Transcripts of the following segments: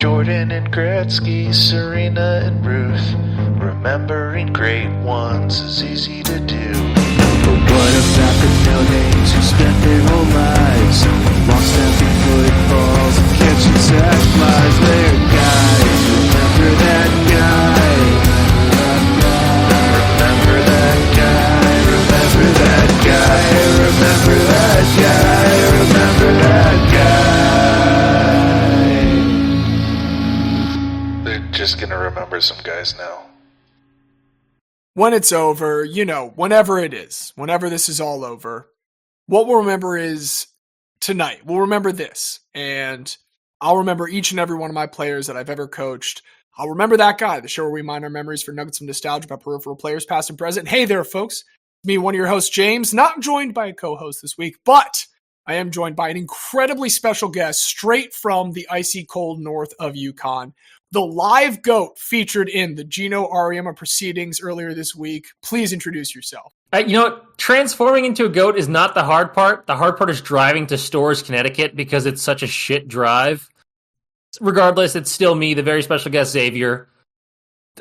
Jordan and Gretzky, Serena and Ruth. Remembering great ones is easy to do. But what about the no-names who spent their whole lives long snapping footballs and catching sack flies? They're guys, remember that guy. Remember that guy, remember that guy, remember that guy, remember that guy. They're just gonna remember some guys now. When it's over, whenever it is, whenever this is all over, what we'll remember is tonight. We'll remember this, and I'll remember each and every one of my players that I've ever coached. I'll remember that guy, the show where we mine our memories for nuggets of nostalgia about peripheral players, past and present. Hey there, folks. Me, one of your hosts, James, not joined by a co-host this week, but I am joined by an incredibly special guest straight from the icy cold north of Yukon. The live goat featured in the Gino Auriemma proceedings earlier this week. Please introduce yourself. Transforming into a goat is not the hard part. The hard part is driving to Storrs, Connecticut, because it's such a shit drive. Regardless, it's still me, the very special guest, Xavier.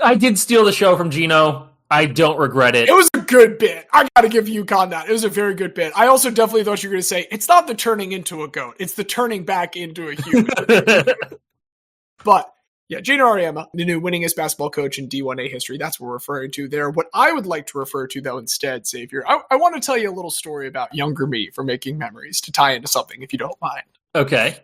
I did steal the show from Gino. I don't regret it. It was a good bit. I gotta give Yukon that. It was a very good bit. I also definitely thought you were going to say, it's not the turning into a goat. It's the turning back into a human. But yeah, Gino Auriemma, the new winningest basketball coach in D1A history. That's what we're referring to there. What I would like to refer to, though, instead, Xavier, I want to tell you a little story about younger me for making memories to tie into something, if you don't mind. Okay.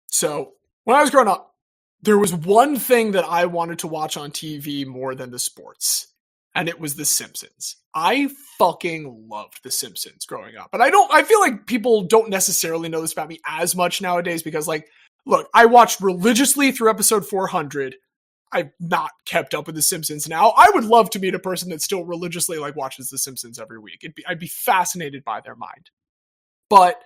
So, when I was growing up, there was one thing that I wanted to watch on TV more than the sports, and it was The Simpsons. I fucking loved The Simpsons growing up. And I feel like people don't necessarily know this about me as much nowadays because, look, I watched religiously through episode 400. I've not kept up with The Simpsons now. I would love to meet a person that still religiously watches The Simpsons every week. I'd be fascinated by their mind. But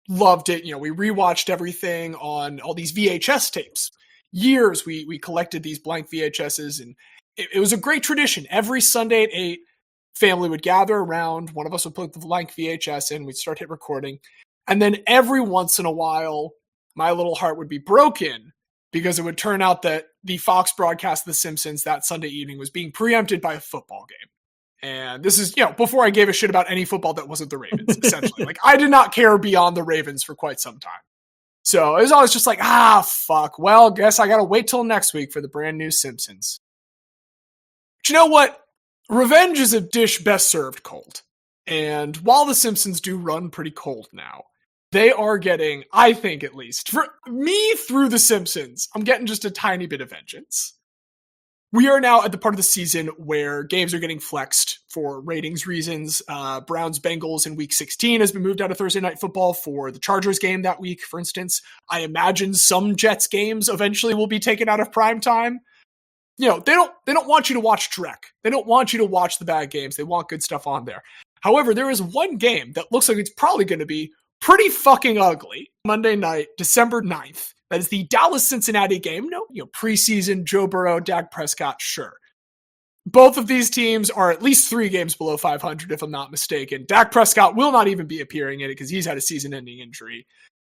loved it. We rewatched everything on all these VHS tapes. Years we collected these blank VHSs, and it was a great tradition. Every Sunday at 8, family would gather around. One of us would put the blank VHS in. We'd start hit recording. And then every once in a while, my little heart would be broken because it would turn out that the Fox broadcast of The Simpsons that Sunday evening was being preempted by a football game. And this is, before I gave a shit about any football that wasn't the Ravens, essentially. I did not care beyond the Ravens for quite some time. So it was always just fuck. Well, guess I gotta wait till next week for the brand new Simpsons. But you know what? Revenge is a dish best served cold. And while the Simpsons do run pretty cold now, they are getting, I think at least, for me through The Simpsons, I'm getting just a tiny bit of vengeance. We are now at the part of the season where games are getting flexed for ratings reasons. Browns-Bengals in Week 16 has been moved out of Thursday Night Football for the Chargers game that week, for instance. I imagine some Jets games eventually will be taken out of prime time. They don't want you to watch Drek. They don't want you to watch the bad games. They want good stuff on there. However, there is one game that looks like it's probably going to be pretty fucking ugly. Monday night, December 9th. That is the Dallas-Cincinnati game. Preseason, Joe Burrow, Dak Prescott, sure. Both of these teams are at least 3 games below 500, if I'm not mistaken. Dak Prescott will not even be appearing in it because he's had a season-ending injury.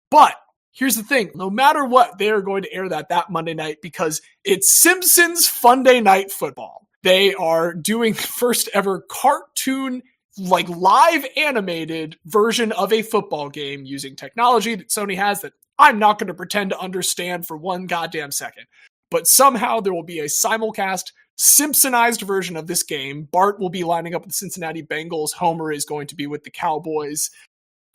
But here's the thing. No matter what, they are going to air that Monday night because it's Simpsons Funday Night Football. They are doing the first ever cartoon live animated version of a football game using technology that Sony has that I'm not going to pretend to understand for one goddamn second. But somehow there will be a simulcast, Simpsonized version of this game. Bart will be lining up with the Cincinnati Bengals. Homer is going to be with the Cowboys.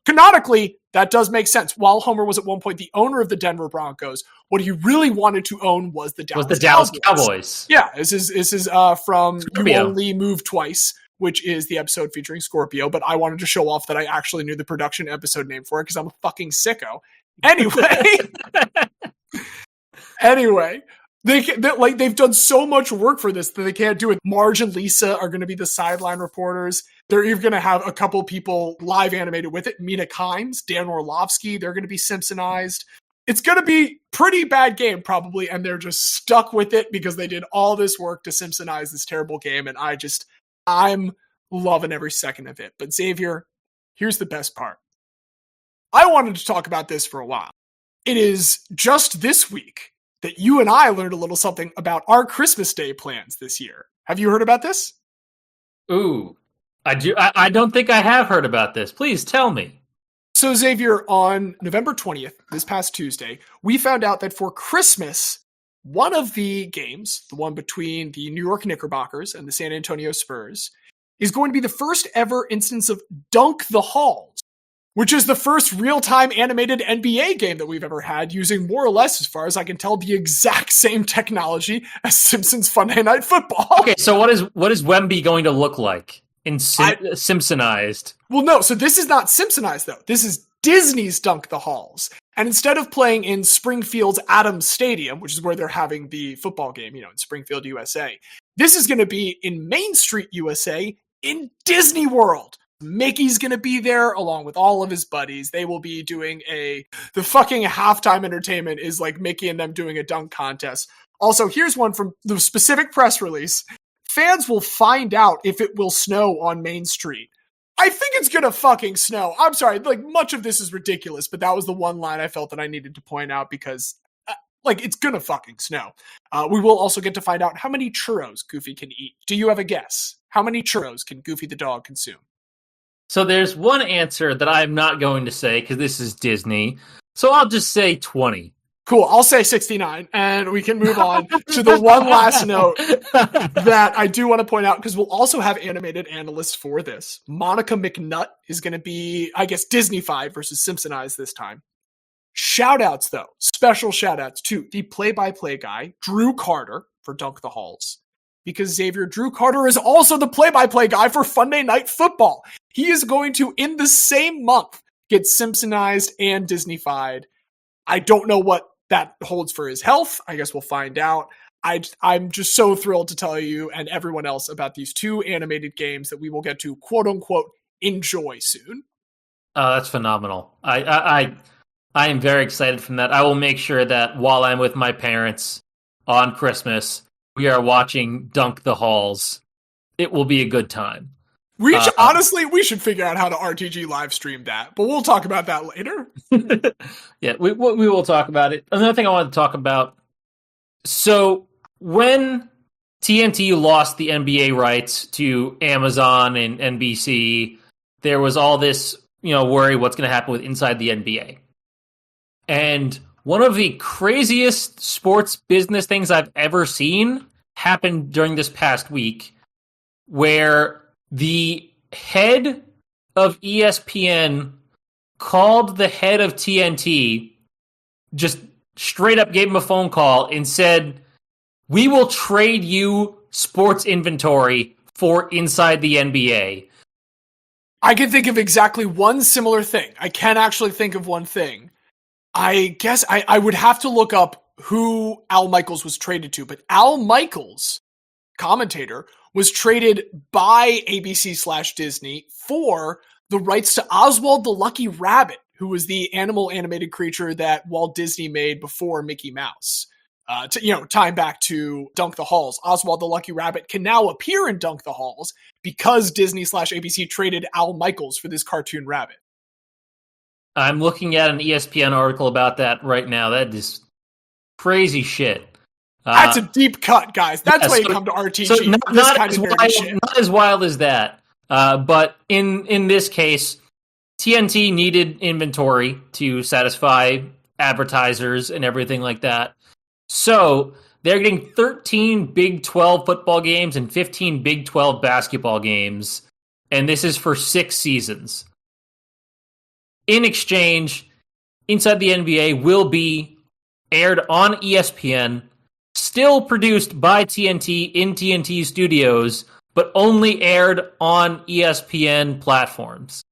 Canonically, that does make sense. While Homer was at one point the owner of the Denver Broncos, what he really wanted to own was the Dallas Cowboys. Yeah, this is from Scorpio. You Only Move Twice, which is the episode featuring Scorpio, but I wanted to show off that I actually knew the production episode name for it because I'm a fucking sicko. Anyway, they've done so much work for this that they can't do it. Marge and Lisa are going to be the sideline reporters. They're even going to have a couple people live animated with it. Mina Kimes, Dan Orlovsky, they're going to be Simpsonized. It's going to be pretty bad game probably, and they're just stuck with it because they did all this work to Simpsonize this terrible game, and I'm loving every second of it. But Xavier, here's the best part. I wanted to talk about this for a while. It is just this week that you and I learned a little something about our Christmas Day plans this year. Have you heard about this? Ooh, I do. I don't think I have heard about this. Please tell me. So, Xavier, on November 20th, this past Tuesday, we found out that for Christmas, one of the games, the one between the New York Knickerbockers and the San Antonio Spurs, is going to be the first ever instance of Dunk the Halls, which is the first real-time animated NBA game that we've ever had, using more or less, as far as I can tell, the exact same technology as Simpsons Sunday Night Football. Okay, so what is Wemby going to look like in Simpsonized? Well, no, so this is not Simpsonized, though. This is Disney's Dunk the Halls. And instead of playing in Springfield's Adams Stadium, which is where they're having the football game, in Springfield, USA, this is going to be in Main Street, USA, in Disney World. Mickey's gonna be there along with all of his buddies. They will be doing the fucking halftime entertainment is like Mickey and them doing a dunk contest. Also, here's one from the specific press release. Fans will find out if it will snow on Main Street. I think it's gonna fucking snow. I'm sorry, much of this is ridiculous, but that was the one line I felt that I needed to point out because it's gonna fucking snow. We will also get to find out how many churros Goofy can eat. Do you have a guess? How many churros can Goofy the dog consume? So there's one answer that I'm not going to say because this is Disney. So I'll just say 20. Cool. I'll say 69, and we can move on to the one last note that I do want to point out, because we'll also have animated analysts for this. Monica McNutt is going to be, I guess, Disney-fied versus Simpsonized this time. Shout-outs, though. Special shout-outs to the play-by-play guy, Drew Carter, for Dunk the Halls. Because Xavier, Drew Carter is also the play-by-play guy for Sunday Night Football. He is going to, in the same month, get Simpsonized and Disney-fied. I don't know what that holds for his health. I guess we'll find out. I'm just so thrilled to tell you and everyone else about these two animated games that we will get to, quote-unquote, enjoy soon. That's phenomenal. I am very excited from that. I will make sure that while I'm with my parents on Christmas, we are watching Dunk the Halls. It will be a good time. Honestly, we should figure out how to RTG live stream that, but we'll talk about that later. Yeah, we will talk about it. Another thing I wanted to talk about. So when TNT lost the NBA rights to Amazon and NBC, there was all this, worry what's going to happen with inside the NBA. And one of the craziest sports business things I've ever seen happened during this past week, where the head of ESPN called the head of TNT, just straight up gave him a phone call and said, "We will trade you sports inventory for inside the NBA." I can think of exactly one similar thing. I can actually think of one thing. I guess I would have to look up who Al Michaels was traded to, but Al Michaels, commentator, was traded by ABC/Disney for the rights to Oswald the Lucky Rabbit, who was the animal animated creature that Walt Disney made before Mickey Mouse. Tying back to Dunk the Halls, Oswald the Lucky Rabbit can now appear in Dunk the Halls because Disney/ABC traded Al Michaels for this cartoon rabbit. I'm looking at an ESPN article about that right now. That is crazy shit. That's a deep cut, guys. That's why you come to RTG. So not as wild as that. But in this case, TNT needed inventory to satisfy advertisers and everything like that. So they're getting 13 Big 12 football games and 15 Big 12 basketball games. And this is for 6 seasons. In exchange, Inside the NBA will be aired on ESPN, still produced by TNT in TNT studios, but only aired on ESPN platforms.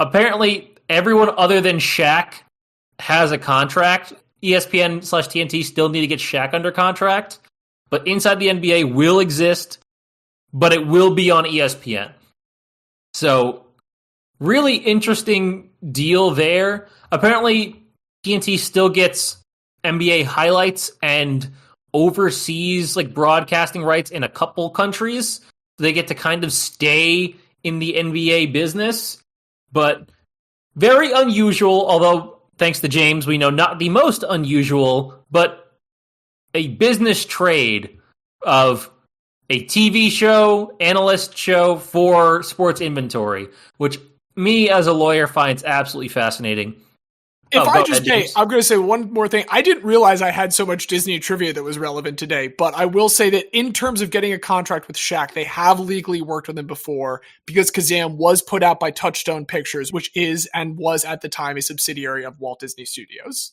Apparently, everyone other than Shaq has a contract. ESPN/TNT still need to get Shaq under contract, but Inside the NBA will exist, but it will be on ESPN. So, really interesting deal there. Apparently, TNT still gets NBA highlights and overseas broadcasting rights in a couple countries. They get to kind of stay in the NBA business, but very unusual, although thanks to James, we know not the most unusual, but a business trade of a TV show, analyst show for sports inventory, which me as a lawyer finds absolutely fascinating. I'm going to say one more thing. I didn't realize I had so much Disney trivia that was relevant today, but I will say that in terms of getting a contract with Shaq, they have legally worked with him before because Kazam was put out by Touchstone Pictures, which is and was at the time a subsidiary of Walt Disney Studios.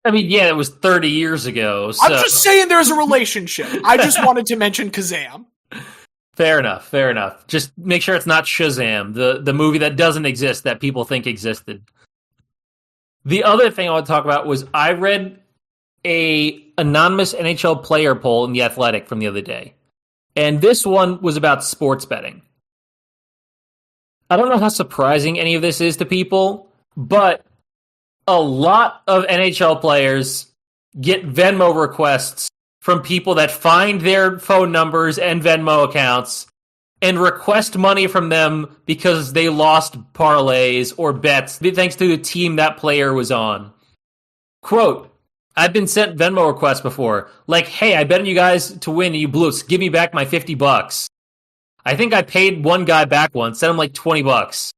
I mean, yeah, it was 30 years ago. So. I'm just saying there's a relationship. I just wanted to mention Kazam. Fair enough. Just make sure it's not Shazam, the movie that doesn't exist that people think existed. The other thing I want to talk about was I read a anonymous NHL player poll in The Athletic from the other day. And this one was about sports betting. I don't know how surprising any of this is to people, but a lot of NHL players get Venmo requests from people that find their phone numbers and Venmo accounts and request money from them because they lost parlays or bets thanks to the team that player was on. Quote, I've been sent Venmo requests before. Like, hey, I bet on you guys to win and you blew it. Give me back my $50. I think I paid one guy back once, sent him like $20.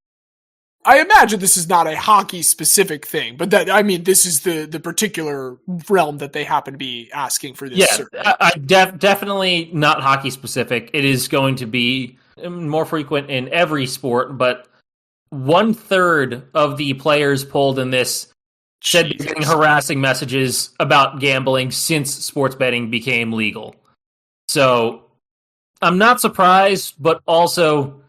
I imagine this is not a hockey specific thing, but this is the particular realm that they happen to be asking for this. Yeah, definitely not hockey specific. It is going to be more frequent in every sport, but 1/3 of the players polled in this said they're getting harassing messages about gambling since sports betting became legal. So I'm not surprised, but also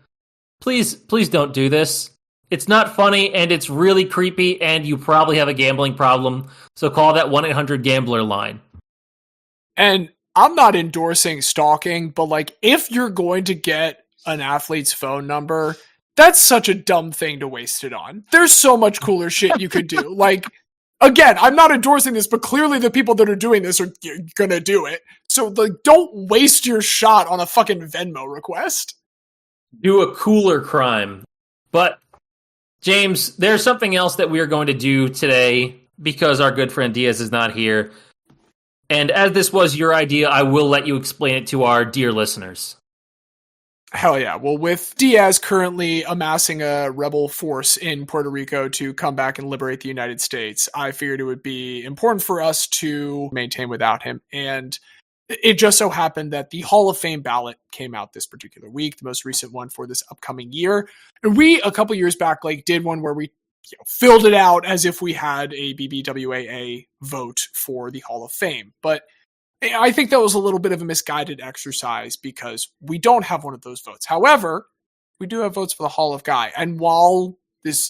please don't do this. It's not funny, and it's really creepy, and you probably have a gambling problem, so call that 1-800-GAMBLER line. And I'm not endorsing stalking, but, like, if you're going to get an athlete's phone number, that's such a dumb thing to waste it on. There's so much cooler shit you could do. Like, again, I'm not endorsing this, but clearly the people that are doing this are gonna do it. So, like, don't waste your shot on a fucking Venmo request. Do a cooler crime. But James, there's something else that we are going to do today because our good friend Diaz is not here. And as this was your idea, I will let you explain it to our dear listeners. Hell yeah. Well, with Diaz currently amassing a rebel force in Puerto Rico to come back and liberate the United States, I figured it would be important for us to maintain without him. And it just so happened that the Hall of Fame ballot came out this particular week, the most recent one for this upcoming year. And we, a couple years back, did one where we filled it out as if we had a BBWAA vote for the Hall of Fame. But I think that was a little bit of a misguided exercise because we don't have one of those votes. However, we do have votes for the Hall of Guy. And while this,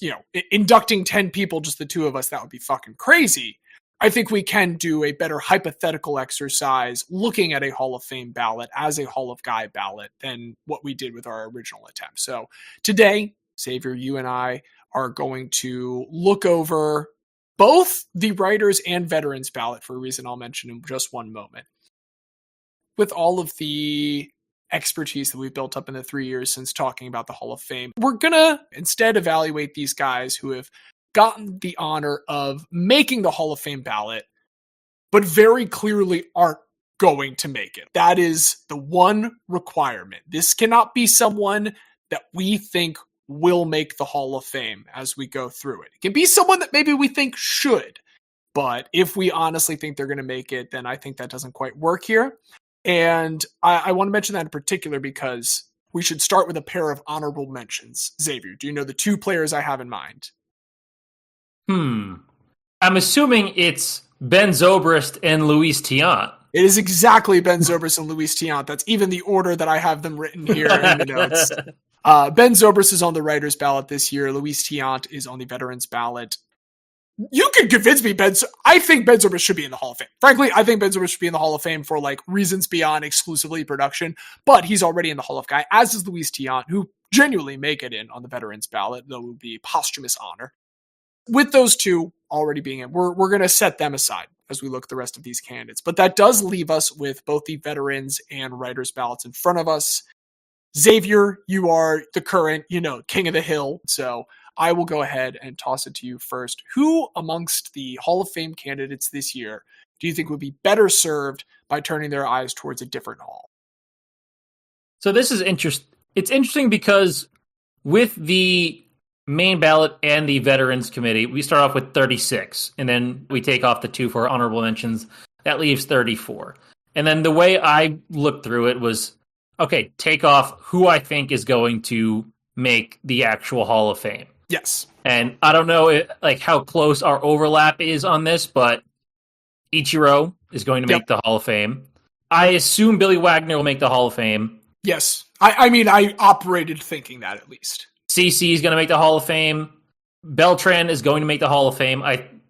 inducting 10 people, just the two of us, that would be fucking crazy. I think we can do a better hypothetical exercise looking at a Hall of Fame ballot as a Hall of Guy ballot than what we did with our original attempt. So today, Xavier, you and I are going to look over both the writers and veterans ballot for a reason I'll mention in just one moment. With all of the expertise that we've built up in the 3 years since talking about the Hall of Fame, we're going to instead evaluate these guys who have gotten the honor of making the Hall of Fame ballot, but very clearly aren't going to make it. That is the one requirement. This cannot be someone that we think will make the Hall of Fame as we go through it. It can be someone that maybe we think should, but if we honestly think they're going to make it, then I think that doesn't quite work here. And I want to mention that in particular because we should start with a pair of honorable mentions. Xavier, do you know the two players I have in mind? I'm assuming it's Ben Zobrist and Luis Tiant. It is exactly Ben Zobrist and Luis Tiant. That's even the order that I have them written here in the notes. Ben Zobrist is on the writer's ballot this year. Luis Tiant is on the veterans ballot. You can convince me I think Ben Zobrist should be in the Hall of Fame. Frankly, I think Ben Zobrist should be in the Hall of Fame for reasons beyond exclusively production, but he's already in the Hall of Guy, as is Luis Tiant, who genuinely make it in on the veterans ballot, though it would be posthumous honor. With those two already being in, we're going to set them aside as we look at the rest of these candidates. But that does leave us with both the veterans and writers ballots in front of us. Xavier, you are the current, king of the hill. So I will go ahead and toss it to you first. Who amongst the Hall of Fame candidates this year do you think would be better served by turning their eyes towards a different hall? So this is interesting. It's interesting because with the main ballot and the Veterans Committee, we start off with 36, and then we take off the 2 for honorable mentions. That leaves 34. And then the way I looked through it was, okay, take off who I think is going to make the actual Hall of Fame. Yes. And I don't know how close our overlap is on this, but Ichiro is going to make the Hall of Fame. I assume Billy Wagner will make the Hall of Fame. Yes. I operated thinking that, at least. CC is going to make the Hall of Fame. Beltran is going to make the Hall of Fame.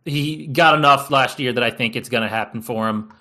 He got enough last year that I think it's going to happen for him.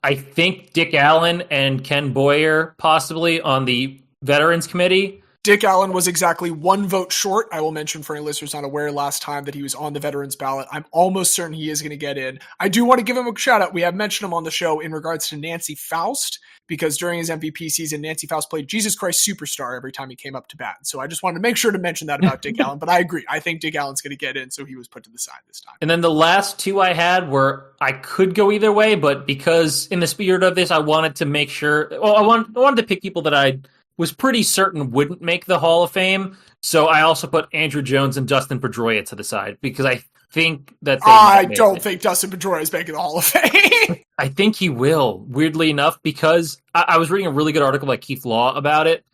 I think Dick Allen and Ken Boyer possibly on the Veterans Committee. Dick Allen was exactly 1 vote short. I will mention for any listeners not aware last time that he was on the Veterans ballot. I'm almost certain he is going to get in. I do want to give him a shout out. We have mentioned him on the show in regards to Nancy Faust, because during his MVP season, Nancy Faust played Jesus Christ Superstar every time he came up to bat. So I just wanted to make sure to mention that about Dick Allen. But I agree. I think Dick Allen's going to get in, so he was put to the side this time. And then the last 2 I had were I could go either way, but because in the spirit of this, I wanted to make sure. Well, I wanted to pick people that I was pretty certain wouldn't make the Hall of Fame. So I also put Andrew Jones and Dustin Pedroia to the side because I think that I don't think Dustin Pedroia is making the Hall of Fame. I think he will, weirdly enough, because I was reading a really good article by Keith Law about it.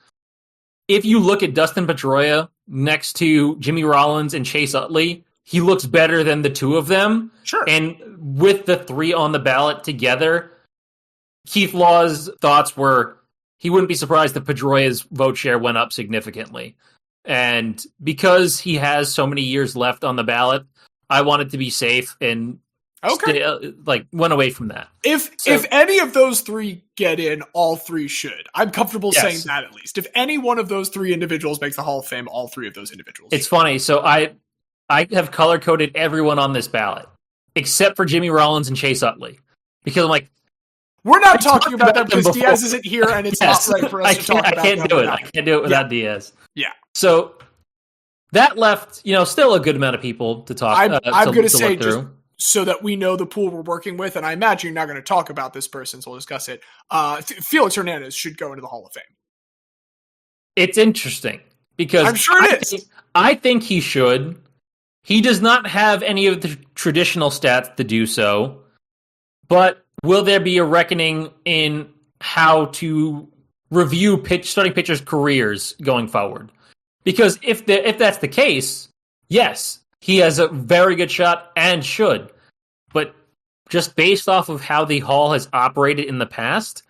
If you look at Dustin Pedroia next to Jimmy Rollins and Chase Utley, he looks better than the 2 of them. Sure. And with the 3 on the ballot together, Keith Law's thoughts were he wouldn't be surprised if Pedroia's vote share went up significantly. And because he has so many years left on the ballot, I wanted to be safe and went away from that. If any of those 3 get in, all 3 should. I'm comfortable saying that at least. If any one of those 3 individuals makes the Hall of Fame, all 3 of those individuals. It's funny. So I have color-coded everyone on this ballot, except for Jimmy Rollins and Chase Utley. Because I'm like, we're not talking about them because Diaz isn't here and it's not right for us to talk about I can't do it. I can't do it without Diaz. Yeah. So that left, still a good amount of people to talk. I'm going to say just so that we know the pool we're working with, and I imagine you're not going to talk about this person, so we'll discuss it. Felix Hernandez should go into the Hall of Fame. It's interesting because I'm sure it is. I think he should. He does not have any of the traditional stats to do so, but will there be a reckoning in how to review starting pitchers' careers going forward? Because if that's the case, yes, he has a very good shot and should. But just based off of how the Hall has operated in the past,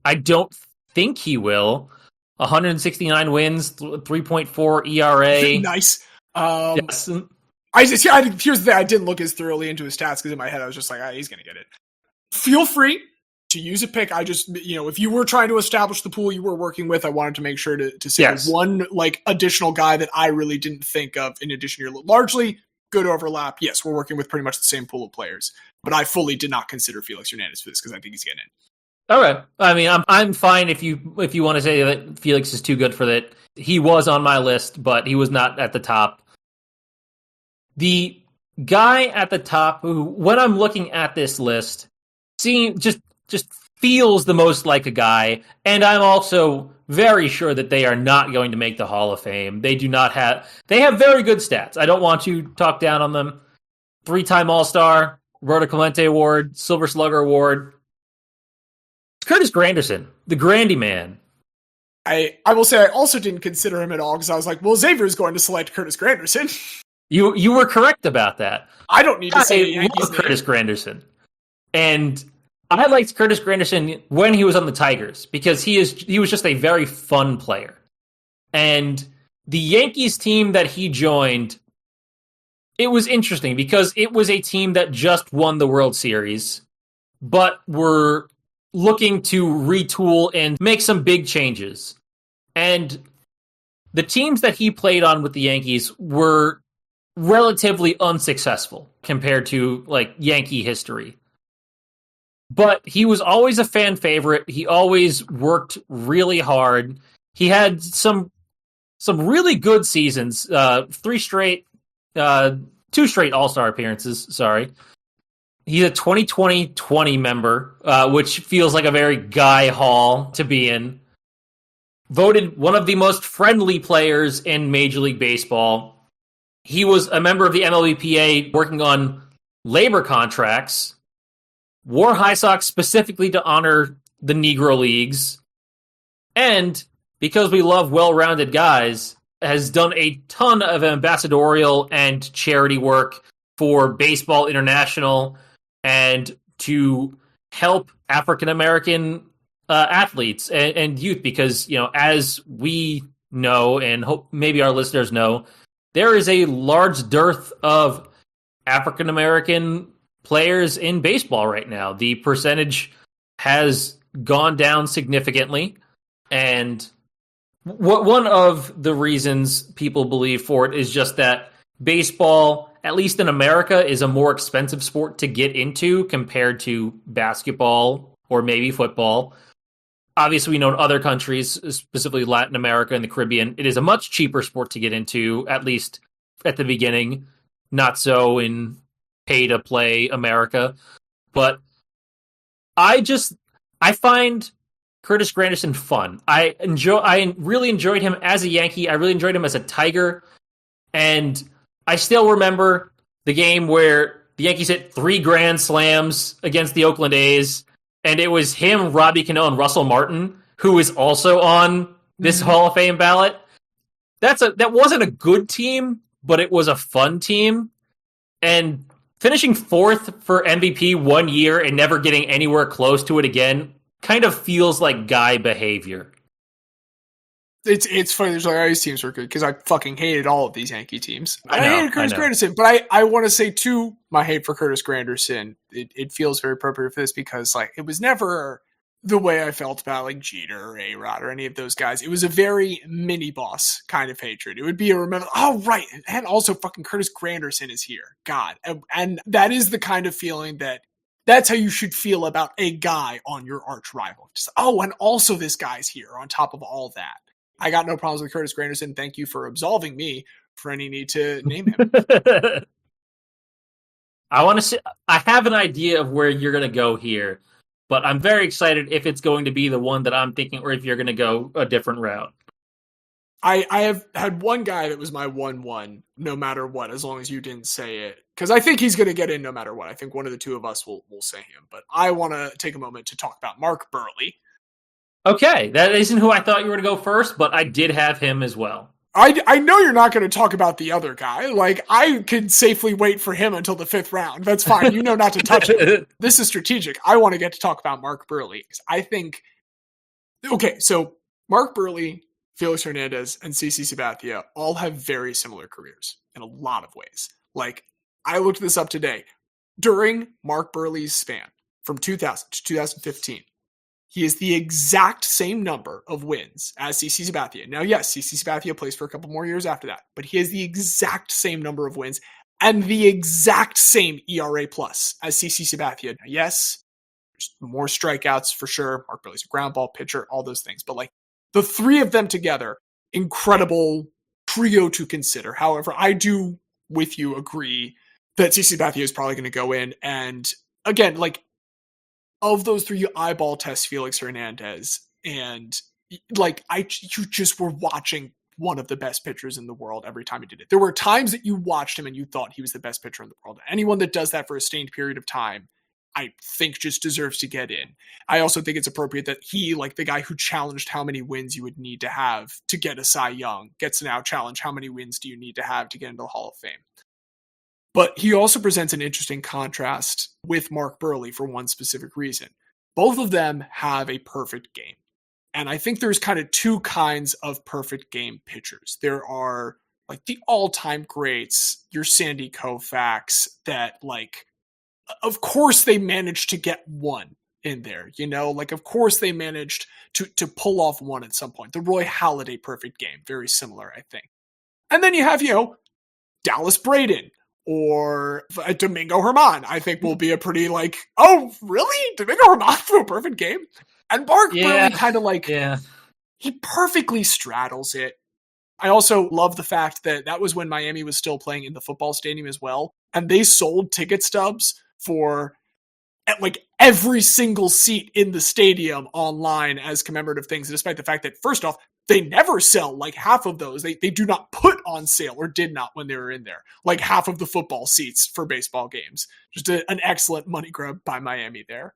I don't think he will. 169 wins, 3.4 ERA. Nice. Yes. Here's the thing. I didn't look as thoroughly into his stats because in my head I was just like, he's going to get it. Feel free to use a pick. I just, if you were trying to establish the pool you were working with, I wanted to make sure to say one additional guy that I really didn't think of in addition to your largely good overlap. Yes, we're working with pretty much the same pool of players, but I fully did not consider Felix Hernandez for this because I think he's getting in. Okay. I mean, I'm fine if you want to say that Felix is too good for that. He was on my list, but he was not at the top. The guy at the top who, when I'm looking at this list, just feels the most like a guy, and I'm also very sure that they are not going to make the Hall of Fame. They have very good stats. I don't want to talk down on them. 3-time All-Star, Roberto Clemente Award, Silver Slugger Award. It's Curtis Granderson, the Grandy Man. I will say I also didn't consider him at all because I was like, well, Xavier is going to select Curtis Granderson. You were correct about that. I don't need to say I love Curtis Granderson. And I liked Curtis Granderson when he was on the Tigers because he was just a very fun player. And the Yankees team that he joined, it was interesting because it was a team that just won the World Series, but were looking to retool and make some big changes. And the teams that he played on with the Yankees were relatively unsuccessful compared to Yankee history. But he was always a fan favorite. He always worked really hard. He had some really good seasons. 2 straight All-Star appearances. Sorry, He's a 2020 member, which feels like a very Guy Hall to be in. Voted one of the most friendly players in Major League Baseball. He was a member of the MLBPA working on labor contracts, wore high socks specifically to honor the Negro Leagues, and because we love well-rounded guys, has done a ton of ambassadorial and charity work for Baseball International and to help African-American athletes and youth, because, you know, as we know, and hope maybe our listeners know, there is a large dearth of African-American players in baseball right now. The percentage has gone down significantly, and one of the reasons people believe for it is just that baseball, at least in America, is a more expensive sport to get into compared to basketball or maybe football. Obviously, we know in other countries, specifically Latin America and the Caribbean, it is a much cheaper sport to get into, at least at the beginning. Not so in pay-to-play America. But I find Curtis Granderson fun. I really enjoyed him as a Yankee. I really enjoyed him as a Tiger. And I still remember the game where the Yankees hit 3 grand slams against the Oakland A's, and it was him, Robbie Cano, and Russell Martin, who is also on this Hall of Fame ballot. That wasn't a good team, but it was a fun team. And finishing 4th for MVP one year and never getting anywhere close to it again kind of feels like Guy behavior. It's funny. There's like, all these teams were good because I fucking hated all of these Yankee teams. I hated Curtis Granderson, but I want to say too, my hate for Curtis Granderson, it feels very appropriate for this because like it was never the way I felt about like Jeter or A-Rod or any of those guys. It was a very mini boss kind of hatred. It would be a remember, oh right, and also fucking Curtis Granderson is here. God, and that is the kind of feeling that's how you should feel about a guy on your arch rival. Just, oh, and also this guy's here on top of all that. I got no problems with Curtis Granderson. Thank you for absolving me for any need to name him. I have an idea of where you're going to go here, but I'm very excited if it's going to be the one that I'm thinking or if you're going to go a different route. I have had one guy that was my 1-1, no matter what, as long as you didn't say it. Because I think he's going to get in no matter what. I think one of the two of us will say him. But I want to take a moment to talk about Mark Buerhle. Okay, that isn't who I thought you were going to go first, but I did have him as well. I know you're not going to talk about the other guy. Like, I could safely wait for him until the 5th round. That's fine. You know not to touch him. This is strategic. I want to get to talk about Mark Buerhle. I think... Okay, so Mark Buerhle, Felix Hernandez, and CC Sabathia all have very similar careers in a lot of ways. Like, I looked this up today. During Mark Buerle's span, from 2000 to 2015, he is the exact same number of wins as CC Sabathia. Now, yes, CC Sabathia plays for a couple more years after that, but he has the exact same number of wins and the exact same ERA plus as CC Sabathia. Now, yes, there's more strikeouts for sure. Mark Buerle's a ground ball pitcher, all those things. But like the three of them together, incredible trio to consider. However, I do with you agree that CC Sabathia is probably going to go in. And again, like, of those three, you eyeball test Felix Hernandez, and like you just were watching one of the best pitchers in the world every time he did it. There were times that you watched him and you thought he was the best pitcher in the world. Anyone that does that for a sustained period of time, I think just deserves to get in. I also think it's appropriate that he, like the guy who challenged how many wins you would need to have to get a Cy Young, gets to now challenge how many wins do you need to have to get into the Hall of Fame. But he also presents an interesting contrast with Mark Buerhle for one specific reason. Both of them have a perfect game. And I think there's kind of two kinds of perfect game pitchers. There are like the all-time greats, your Sandy Koufax, that like, of course they managed to get one in there, you know, like of course they managed to pull off one at some point. The Roy Halladay perfect game, very similar, I think. And then you have, you know, Dallas Braden, or Domingo Germán, I think will be a pretty like, oh, really? Domingo Germán threw a perfect game? And Mark Buerhle kind of like, he perfectly straddles it. I also love the fact that was when Miami was still playing in the football stadium as well. And they sold ticket stubs for like every single seat in the stadium online as commemorative things, despite the fact that, first off, they never sell like half of those. They do not put on sale, or did not when they were in there, like half of the football seats for baseball games. Just an excellent money grab by Miami there.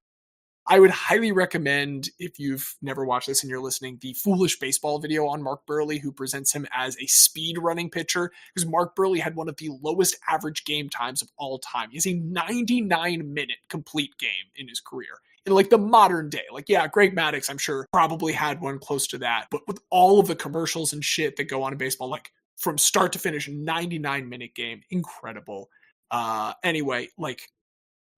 I would highly recommend, if you've never watched this and you're listening, the Foolish Baseball video on Mark Buerhle, who presents him as a speed running pitcher, because Mark Buerhle had one of the lowest average game times of all time. He has a 99-minute complete game in his career. In like the modern day, like, yeah, Greg Maddux, I'm sure, probably had one close to that. But with all of the commercials and shit that go on in baseball, like from start to finish, 99-minute game, incredible. Anyway, like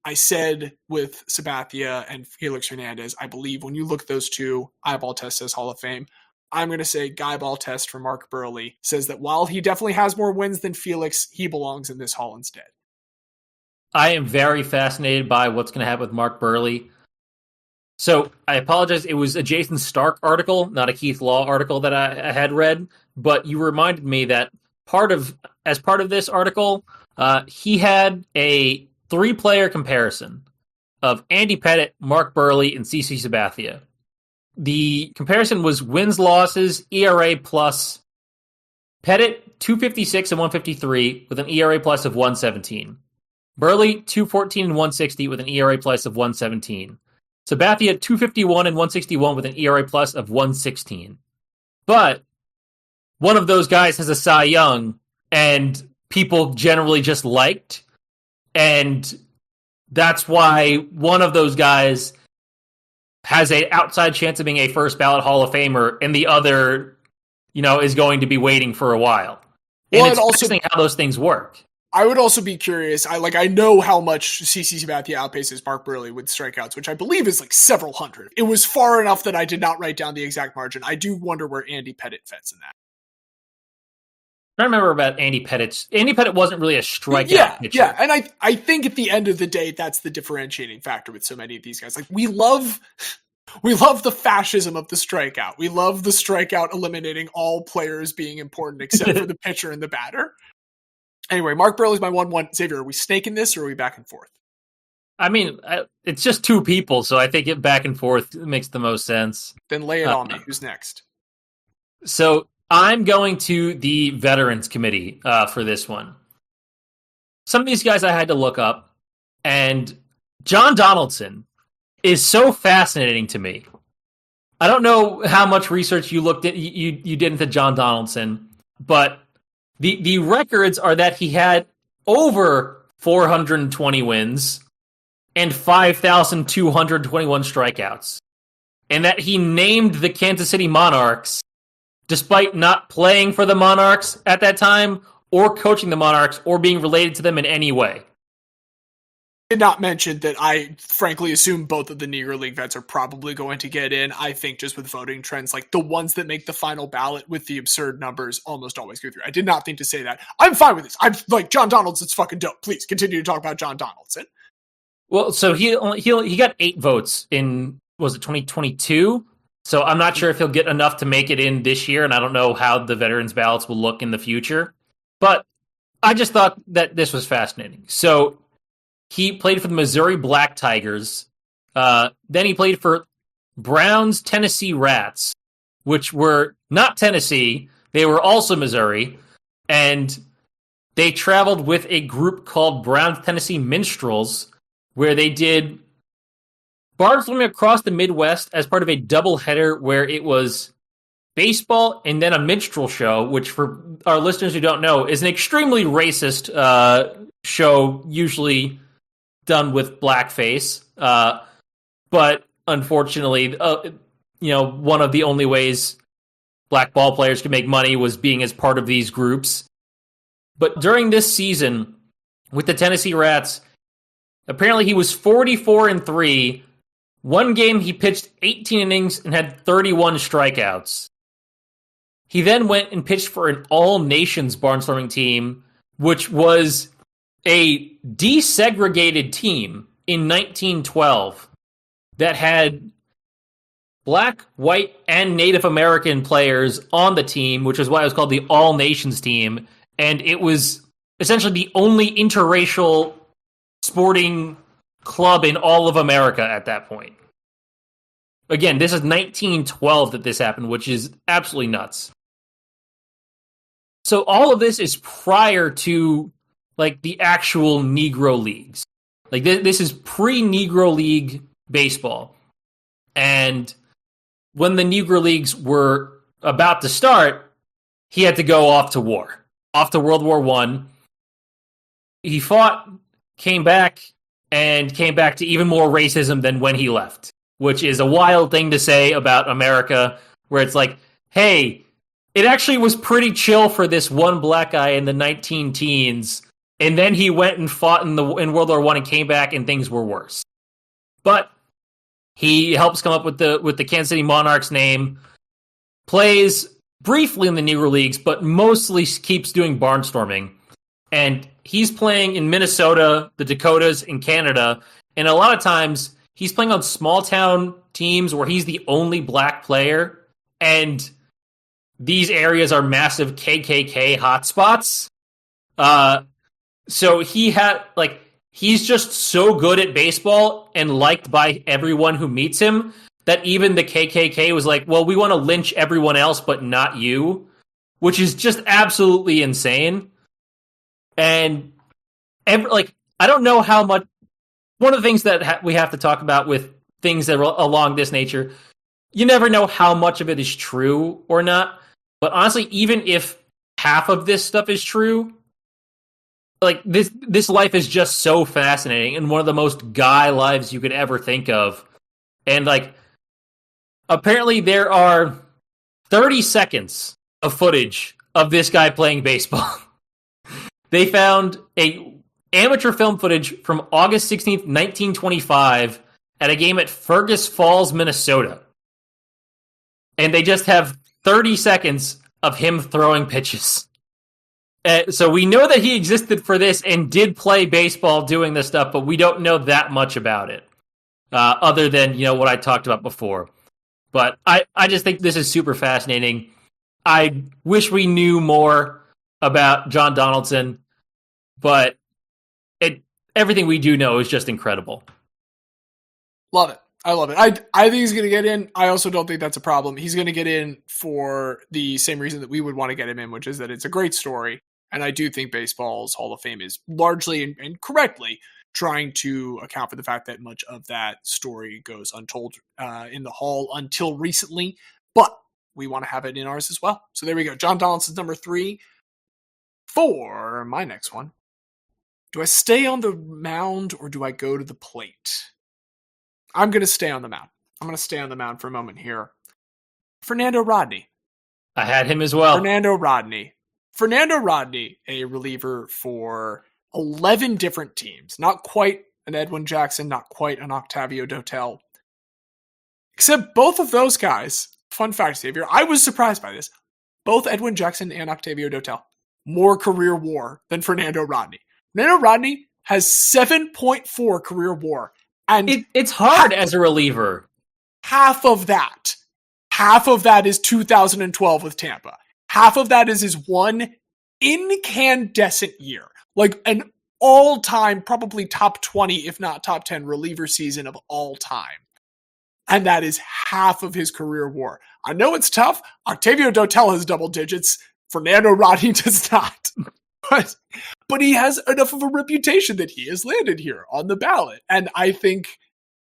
I said with Sabathia and Felix Hernandez, I believe when you look at those two, eyeball test says Hall of Fame. I'm going to say Guy-ball test for Mark Buerhle says that while he definitely has more wins than Felix, he belongs in this hall instead. I am very fascinated by what's going to happen with Mark Buerhle. So I apologize. It was a Jason Stark article, not a Keith Law article that I had read, but you reminded me that as part of this article, he had a 3-player comparison of Andy Pettitte, Mark Buerhle, and CC Sabathia. The comparison was wins, losses, ERA plus. Pettitte, 256 and 153 with an ERA plus of 117. Buerhle, 214 and 160 with an ERA plus of 117. Sabathia, 251 and 161 with an ERA plus of 116. But one of those guys has a Cy Young, and people generally just liked. And that's why one of those guys has an outside chance of being a first ballot Hall of Famer, and the other, is going to be waiting for a while. And it's interesting how those things work. I would also be curious. I know how much CC Sabathia outpaces Mark Buerhle with strikeouts, which I believe is like several hundred. It was far enough that I did not write down the exact margin. I do wonder where Andy Pettitte fits in that. I remember about Andy Pettitte. Andy Pettitte wasn't really a strikeout pitcher. Yeah, and I think at the end of the day, that's the differentiating factor with so many of these guys. Like, we love the fascism of the strikeout. We love the strikeout eliminating all players being important except for the pitcher and the batter. Anyway, Mark Buerle's my 1-1. Xavier, are we snaking this, or are we back and forth? I mean, it's just two people, so I think it back and forth makes the most sense. Then lay it on me. Who's next? So I'm going to the Veterans Committee for this one. Some of these guys I had to look up, and John Donaldson is so fascinating to me. I don't know how much research you looked at you did into John Donaldson, but the records are that he had over 420 wins and 5,221 strikeouts, and that he named the Kansas City Monarchs despite not playing for the Monarchs at that time, or coaching the Monarchs, or being related to them in any way. Did not mention that I frankly assume both of the Negro League vets are probably going to get in. I think just with voting trends, like the ones that make the final ballot with the absurd numbers almost always go through. I did not think to say that. I'm fine with this. I'm like, John Donaldson's fucking dope. Please continue to talk about John Donaldson. Well, so he got 8 votes in, was it 2022? So I'm not sure if he'll get enough to make it in this year, and I don't know how the veterans ballots will look in the future. But I just thought that this was fascinating. So he played for the Missouri Black Tigers. Then he played for Brown's Tennessee Rats, which were not Tennessee. They were also Missouri. And they traveled with a group called Brown's Tennessee Minstrels, where they did barnstorming across the Midwest as part of a doubleheader where it was baseball and then a minstrel show, which for our listeners who don't know is an extremely racist show, usually done with blackface. But unfortunately, one of the only ways black ball players could make money was being as part of these groups. But during this season with the Tennessee Rats, apparently he was 44-3. One game he pitched 18 innings and had 31 strikeouts. He then went and pitched for an all-nations barnstorming team, which was a desegregated team in 1912 that had black, white, and Native American players on the team, which is why it was called the all-nations team. And it was essentially the only interracial sporting club in all of America at that point. Again, this is 1912 that this happened, which is absolutely nuts. So all of this is prior to like the actual Negro Leagues. Like this is pre-Negro League baseball. And when the Negro Leagues were about to start, he had to go off to war, off to World War I. He fought, came back to even more racism than when he left, which is a wild thing to say about America, where it's like, hey, it actually was pretty chill for this one black guy in the 19-teens, and then he went and fought in World War I and came back, and things were worse. But he helps come up with the Kansas City Monarchs name, plays briefly in the Negro Leagues, but mostly keeps doing barnstorming. And he's playing in Minnesota, the Dakotas, and Canada, and a lot of times he's playing on small town teams where he's the only black player, and these areas are massive KKK hotspots. So he's just so good at baseball and liked by everyone who meets him that even the KKK was like, well, we want to lynch everyone else, but not you, which is just absolutely insane. And I don't know how much. One of the things that we have to talk about with things that are along this nature, you never know how much of it is true or not. But honestly, even if half of this stuff is true, like this life is just so fascinating and one of the most guy lives you could ever think of. And like, apparently there are 30 seconds of footage of this guy playing baseball. They found amateur film footage from August 16th, 1925 at a game at Fergus Falls, Minnesota. And they just have 30 seconds of him throwing pitches. So we know that he existed for this and did play baseball doing this stuff, but we don't know that much about it. Other than, what I talked about before. But I just think this is super fascinating. I wish we knew more about John Donaldson, but everything we do know is just incredible. Love it. I love it. I think he's going to get in. I also don't think that's a problem. He's going to get in for the same reason that we would want to get him in, which is that it's a great story. And I do think baseball's Hall of Fame is largely and correctly trying to account for the fact that much of that story goes untold in the Hall until recently. But we want to have it in ours as well. So there we go. John Donaldson's number 3. For my next one, do I stay on the mound or do I go to the plate? I'm going to stay on the mound. I'm going to stay on the mound for a moment here. Fernando Rodney. I had him as well. Fernando Rodney, a reliever for 11 different teams. Not quite an Edwin Jackson, not quite an Octavio Dotel. Except both of those guys, fun fact, Xavier, I was surprised by this. Both Edwin Jackson and Octavio Dotel, more career WAR than Fernando Rodney. Fernando Rodney has 7.4 career WAR. And it's hard as a reliever. Half of that is 2012 with Tampa. Half of that is his one incandescent year. Like an all-time, probably top 20, if not top 10 reliever season of all time. And that is half of his career WAR. I know it's tough. Octavio Dotel has double digits. Fernando Rodney does not. But he has enough of a reputation that he has landed here on the ballot. And I think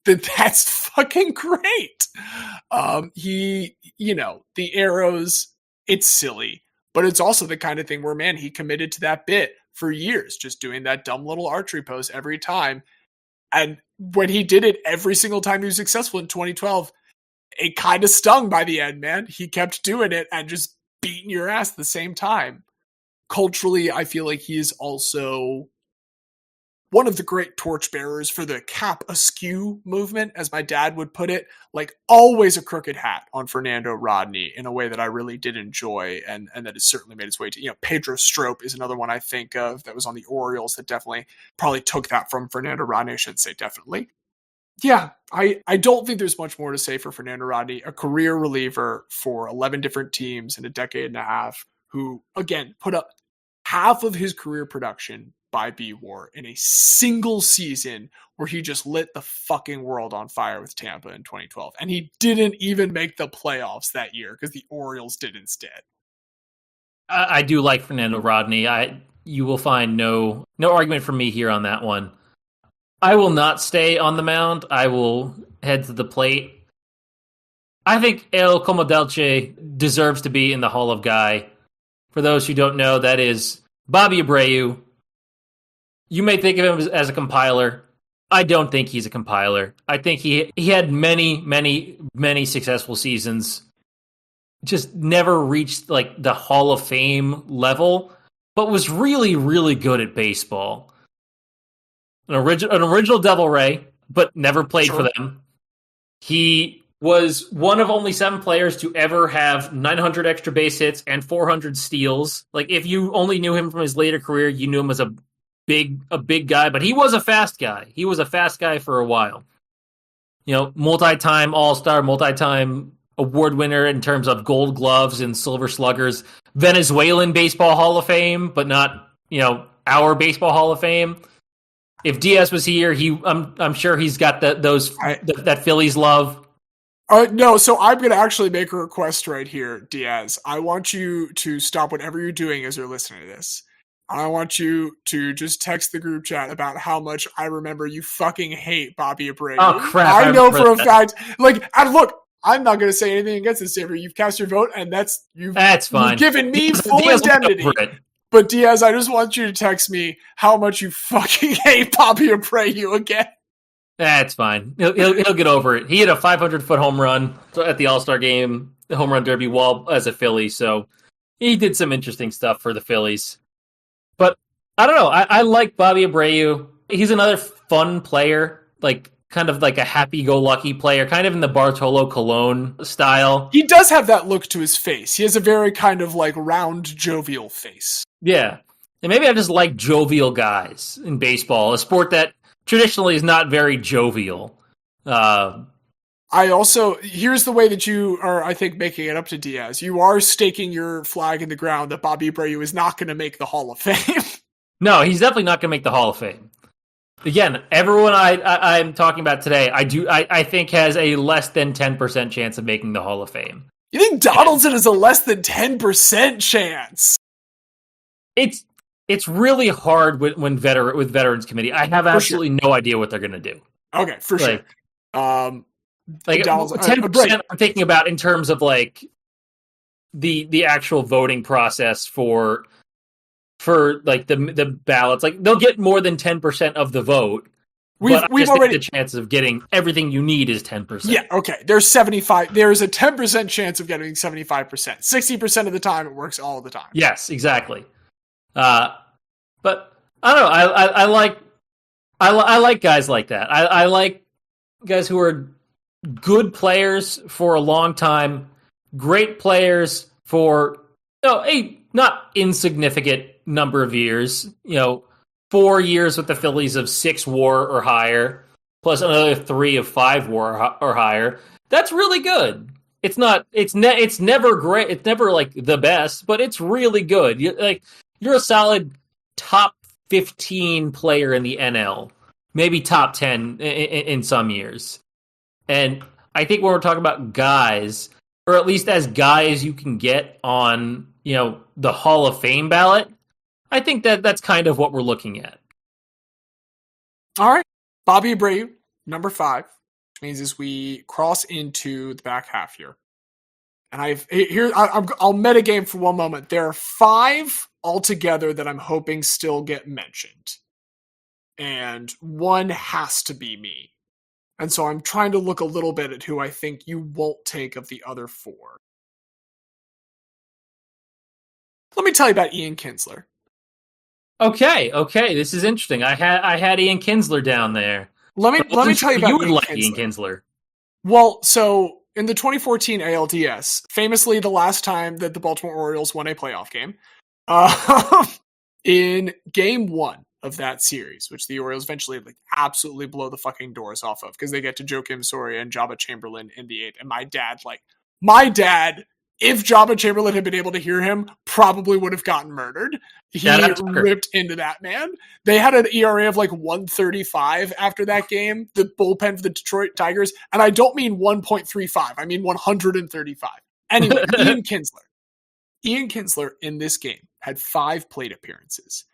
that that's fucking great. The arrows, it's silly, but it's also the kind of thing where, man, he committed to that bit for years, just doing that dumb little archery pose every time. And when he did it every single time he was successful in 2012, it kind of stung by the end, man. He kept doing it and just beating your ass at the same time. Culturally, I feel like he is also one of the great torchbearers for the cap askew movement, as my dad would put it. Like, always a crooked hat on Fernando Rodney in a way that I really did enjoy, and that has certainly made its way to, Pedro Strop is another one I think of that was on the Orioles that definitely probably took that from Fernando Rodney. I shouldn't say definitely. Yeah, I don't think there's much more to say for Fernando Rodney, a career reliever for 11 different teams in a decade and a half, who, again, put up half of his career production by B War in a single season where he just lit the fucking world on fire with Tampa in 2012. And he didn't even make the playoffs that year because the Orioles did instead. I do like Fernando Rodney. You will find no argument from me here on that one. I will not stay on the mound. I will head to the plate. I think El Comodelche deserves to be in the Hall of Guy. For those who don't know, that is Bobby Abreu. You may think of him as a compiler. I don't think he's a compiler. I think he had many successful seasons. Just never reached like the Hall of Fame level, but was really, really good at baseball. An original Devil Ray, but never played for them. He was one of only 7 players to ever have 900 extra base hits and 400 steals. Like, if you only knew him from his later career, you knew him as a big guy, but he was a fast guy. He was a fast guy for a while. You know, multi-time All-Star, multi-time award winner in terms of Gold Gloves and Silver Sluggers, Venezuelan Baseball Hall of Fame, but not, our Baseball Hall of Fame. If Diaz was here, I'm sure he's got that Phillies love. No, so I'm going to actually make a request right here, Diaz. I want you to stop whatever you're doing as you're listening to this. I want you to just text the group chat about how much I remember you fucking hate Bobby Abreu. Oh, crap. I know for a fact. And look, I'm not going to say anything against this, Xavier. You've cast your vote, and that's fine. You've given me full indemnity. But Diaz, I just want you to text me how much you fucking hate Bobby Abreu again. That's fine. He'll get over it. He hit a 500-foot home run at the All-Star game, the home run derby while as a Philly, so he did some interesting stuff for the Phillies. But I don't know. I like Bobby Abreu. He's another fun player, like kind of like a happy-go-lucky player, kind of in the Bartolo Colon style. He does have that look to his face. He has a very kind of like round, jovial face. Yeah. And maybe I just like jovial guys in baseball, a sport that traditionally is not very jovial. Here's the way that you are, I think, making it up to Diaz. You are staking your flag in the ground that Bobby Abreu is not going to make the Hall of Fame. No, he's definitely not going to make the Hall of Fame. Again, everyone I'm talking about today, I think has a less than 10% chance of making the Hall of Fame. You think Donaldson has a less than 10% chance? It's really hard with Veterans Committee. I have absolutely no idea what they're going to do. Okay, for sure. 10% I'm thinking about in terms of like the actual voting process for like the ballots. Like they'll get more than 10% of the vote. We've already the chance of getting everything you need is 10%. Yeah, okay. There's 75. There's a 10% chance of getting 75%. 60% of the time it works all the time. Yes, exactly. But I don't know. I like guys like that. I like guys who are good players for a long time, great players for a not insignificant number of years. 4 years with the Phillies of 6 WAR or higher, plus another 3 of 5 WAR or higher. That's really good. It's not. It's never great. It's never like the best, but it's really good. You're a solid top 15 player in the NL, maybe top 10 in some years. And I think when we're talking about guys, or at least as guys you can get on, the Hall of Fame ballot, I think that's kind of what we're looking at. All right. Bobby Abreu, number 5, which means as we cross into the back half here. And I'll metagame for one moment. There are 5 altogether that I'm hoping still get mentioned. And one has to be me. And so I'm trying to look a little bit at who I think you won't take of the other 4. Let me tell you about Ian Kinsler. Okay, this is interesting. I had Ian Kinsler down there. Let me tell you about you would like Ian Kinsler. Well, so in the 2014 ALDS, famously the last time that the Baltimore Orioles won a playoff game, in game 1 of that series, which the Orioles eventually absolutely blow the fucking doors off of because they get to Joakim Soria and Jabba Chamberlain in the 8th. And my dad, if Jabba Chamberlain had been able to hear him, probably would have gotten murdered. He Shout out Tucker. ripped into that man. They had an ERA of like 135 after that game, the bullpen for the Detroit Tigers. And I don't mean 1.35. I mean 135. Anyway, Ian Kinsler. Ian Kinsler in this game had 5 plate appearances.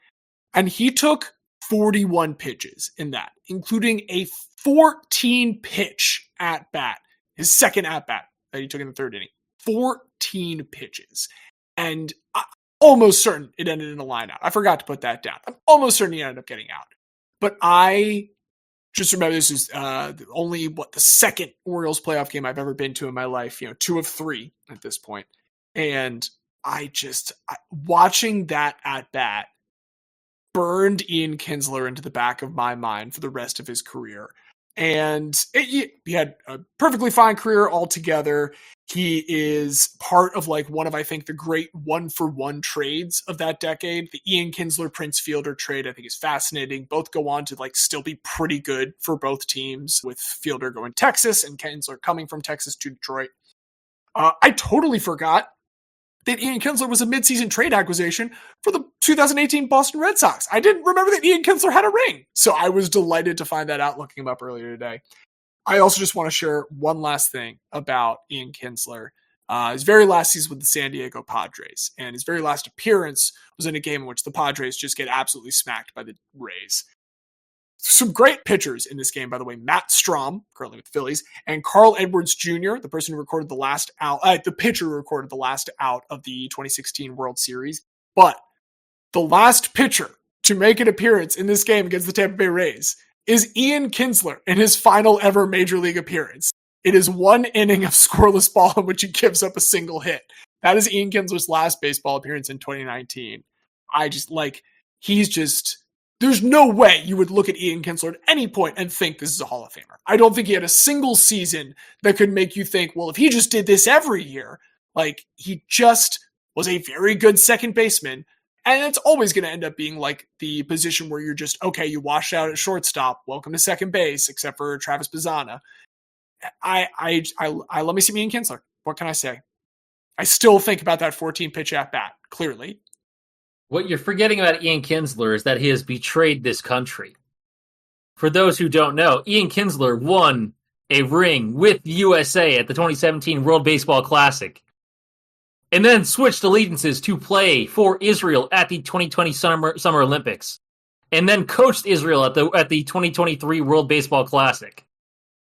And he took 41 pitches in that, including a 14 pitch at bat. His second at bat that he took in the third inning. 14 pitches. And I'm almost certain it ended in a line out. I forgot to put that down. I'm almost certain he ended up getting out. But I just remember this is only the second Orioles playoff game I've ever been to in my life. 2 of 3 at this point. And watching that at bat burned Ian Kinsler into the back of my mind for the rest of his career. And he had a perfectly fine career altogether. He is part of one of, I think, the great 1-for-1 trades of that decade. The Ian Kinsler Prince Fielder trade, I think, is fascinating. Both go on to still be pretty good for both teams, with Fielder going to Texas and Kinsler coming from Texas to Detroit. I totally forgot that Ian Kinsler was a midseason trade acquisition for the 2018 Boston Red Sox. I didn't remember that Ian Kinsler had a ring. So I was delighted to find that out looking him up earlier today. I also just want to share one last thing about Ian Kinsler. His very last season with the San Diego Padres, and his very last appearance was in a game in which the Padres just get absolutely smacked by the Rays. Some great pitchers in this game, by the way. Matt Strom, currently with the Phillies, and Carl Edwards Jr., the person who recorded the last out, the pitcher who recorded the last out of the 2016 World Series. But the last pitcher to make an appearance in this game against the Tampa Bay Rays is Ian Kinsler in his final ever Major League appearance. It is 1 inning of scoreless ball in which he gives up a single hit. That is Ian Kinsler's last baseball appearance in 2019. There's no way you would look at Ian Kinsler at any point and think this is a Hall of Famer. I don't think he had a single season that could make you think, well, if he just did this every year, he just was a very good second baseman. And it's always going to end up being the position where you're just, okay, you washed out at shortstop. Welcome to second base, except for Travis Bazzana. Let me see Ian Kinsler. What can I say? I still think about that 14 pitch at bat, clearly. What you're forgetting about Ian Kinsler is that he has betrayed this country. For those who don't know, Ian Kinsler won a ring with USA at the 2017 World Baseball Classic, and then switched allegiances to play for Israel at the 2020 Summer Olympics, and then coached Israel at the 2023 World Baseball Classic.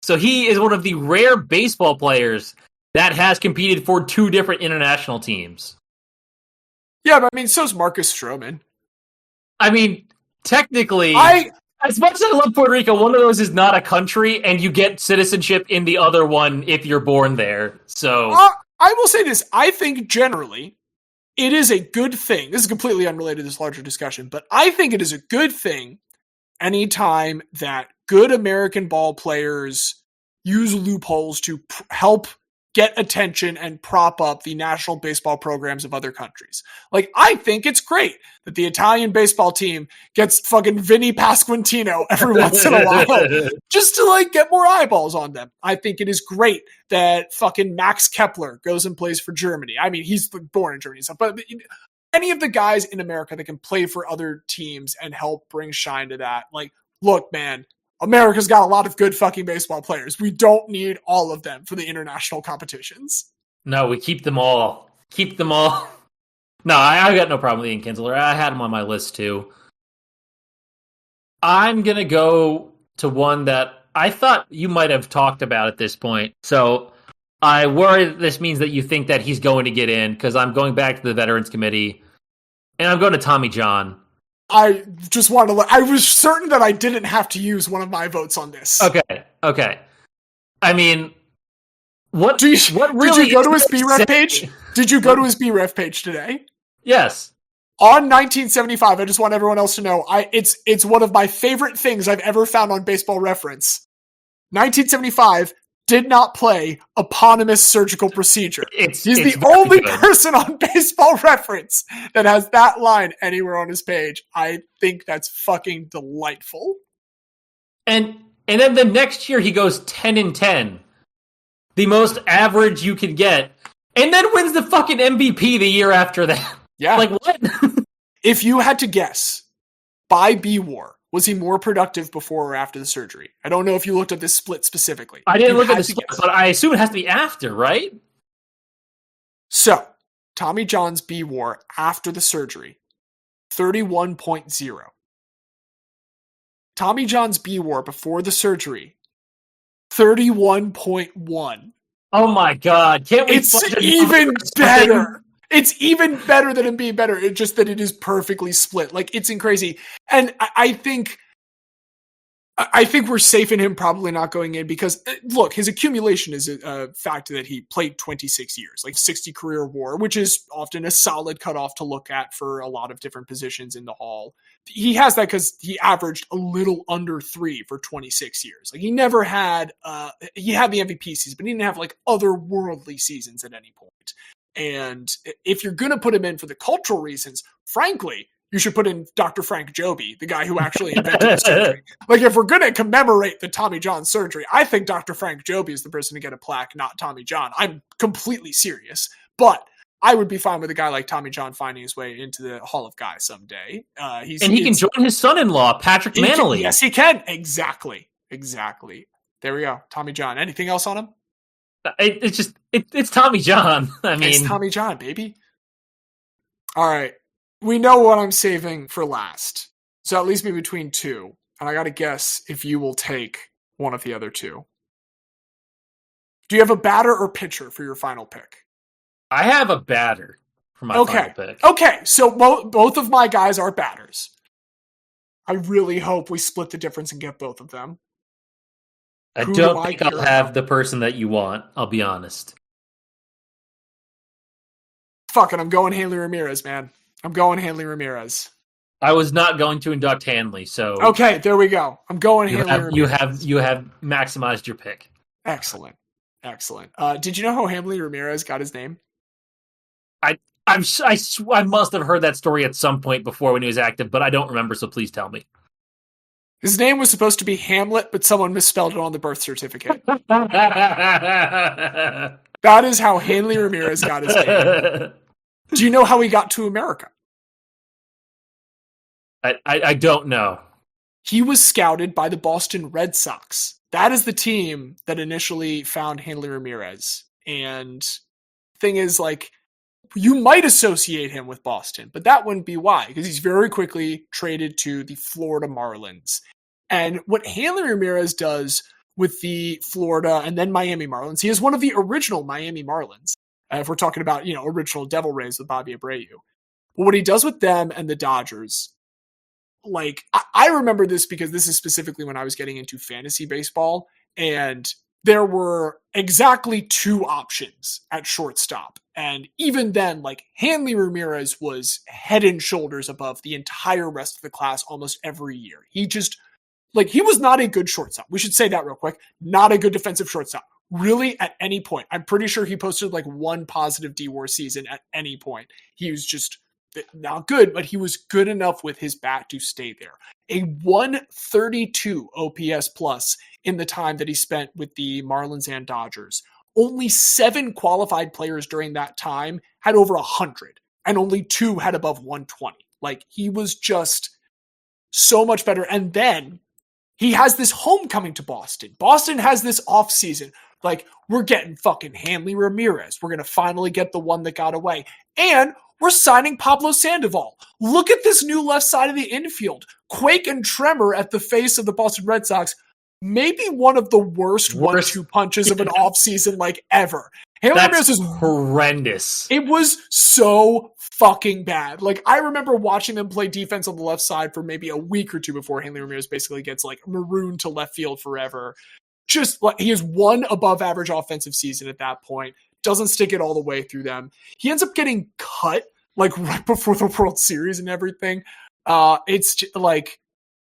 So he is one of the rare baseball players that has competed for 2 different international teams. Yeah, but so's Marcus Stroman. Technically, as much as I love Puerto Rico, one of those is not a country, and you get citizenship in the other one if you're born there. So I will say this. I think generally it is a good thing. This is completely unrelated to this larger discussion, but I think it is a good thing anytime that good American ball players use loopholes to help get attention and prop up the national baseball programs of other countries. I think it's great that the Italian baseball team gets fucking Vinny Pasquantino every once in a while just to get more eyeballs on them. I think it is great that fucking Max Kepler goes and plays for Germany. He's born in Germany and stuff, but any of the guys in America that can play for other teams and help bring shine to that, look, man, America's got a lot of good fucking baseball players. We don't need all of them for the international competitions. No, we keep them all. Keep them all. No, I got no problem with Ian Kinsler. I had him on my list too. I'm going to go to one that I thought you might have talked about at this point. So I worry that this means that you think that he's going to get in, because I'm going back to the Veterans Committee, and I'm going to Tommy John. I just wanted to I was certain that I didn't have to use one of my votes on this. Okay. What did you go to his BREF page? page? Did you go to his BREF page today? Yes. On 1975, I just want everyone else to know, it's one of my favorite things I've ever found on Baseball Reference. 1975 did not play eponymous surgical procedure. He's the only person on Baseball Reference that has that line anywhere on his page. I think that's fucking delightful. And then the next year he goes 10-10. The most average you could get. And then wins the fucking MVP the year after that. Yeah. Like what? If you had to guess, by B-War, was he more productive before or after the surgery? I don't know if you looked at this split specifically. I didn't look at the split, but I assume it has to be after, right? So, Tommy John's B-War after the surgery, 31.0. Tommy John's B-War before the surgery, 31.1. Oh my God. Can't we It's even better. It's even better than him being better. It's just that it is perfectly split. Like, it's crazy. And I think we're safe in him probably not going in because, look, his accumulation is a fact that he played 26 years, like 60 career WAR, which is often a solid cutoff to look at for a lot of different positions in the Hall. He has that because he averaged a little under 3 for 26 years. Like, he never had, he had the MVP season, but he didn't have like otherworldly seasons at any point. And if you're going to put him in for the cultural reasons, frankly, you should put in Dr. Frank Joby, the guy who actually invented the surgery. Like, if we're going to commemorate the Tommy John surgery, I think Dr. Frank Joby is the person to get a plaque, not Tommy John. I'm completely serious. But I would be fine with a guy like Tommy John finding his way into the Hall of Guys someday. He can join his son-in-law, Patrick Manley. Yes, he can. Exactly. There we go. Tommy John. Anything else on him? It's Tommy John. I mean, it's Tommy John, baby. All right. We know what I'm saving for last. So that leaves me between two. And I got to guess if you will take one of the other two. Do you have a batter or pitcher for your final pick? I have a batter for my final pick. Okay. So both of my guys are batters. I really hope we split the difference and get both of them. I don't think I'll have the person that you want, I'll be honest. Fuck it, I'm going Hanley Ramirez, man. I'm going Hanley Ramirez. I was not going to induct Hanley, so... Okay, there we go. I'm going Hanley Ramirez. You have maximized your pick. Excellent. Did you know how Hanley Ramirez got his name? I must have heard that story at some point before when he was active, but I don't remember, so please tell me. His name was supposed to be Hamlet, but someone misspelled it on the birth certificate. That is how Hanley Ramirez got his name. Do you know how he got to America? I don't know. He was scouted by the Boston Red Sox. That is the team that initially found Hanley Ramirez. And thing is, like, you might associate him with Boston, but that wouldn't be why, because he's very quickly traded to the Florida Marlins. And what Hanley Ramirez does with the Florida and then Miami Marlins, he is one of the original Miami Marlins. If we're talking about, original Devil Rays with Bobby Abreu. But what he does with them and the Dodgers, like, I remember this because this is specifically when I was getting into fantasy baseball, and there were exactly two options at shortstop. And even then, like, Hanley Ramirez was head and shoulders above the entire rest of the class almost every year. He just, like, he was not a good shortstop. We should say that real quick. Not a good defensive shortstop. Really, at any point. I'm pretty sure he posted like one positive D-WAR season at any point. He was just not good, but he was good enough with his bat to stay there. A 132 OPS plus in the time that he spent with the Marlins and Dodgers. Only 7 qualified players during that time had over 100, and only 2 had above 120. Like, he was just so much better. And then he has this homecoming to Boston. Boston has this offseason. Like, we're getting fucking Hanley Ramirez. We're going to finally get the one that got away. And we're signing Pablo Sandoval. Look at this new left side of the infield. Quake and tremor at the face of the Boston Red Sox. Maybe one of the worst 1-2 punches of an offseason, like, ever. Hanley Ramirez is horrendous. It was so fucking bad. Like, I remember watching them play defense on the left side for maybe a week or two before Hanley Ramirez basically gets, like, marooned to left field forever. Just like, he has one above average offensive season at that point. Doesn't stick it all the way through them. He ends up getting cut like right before the World Series and everything. It's just, like,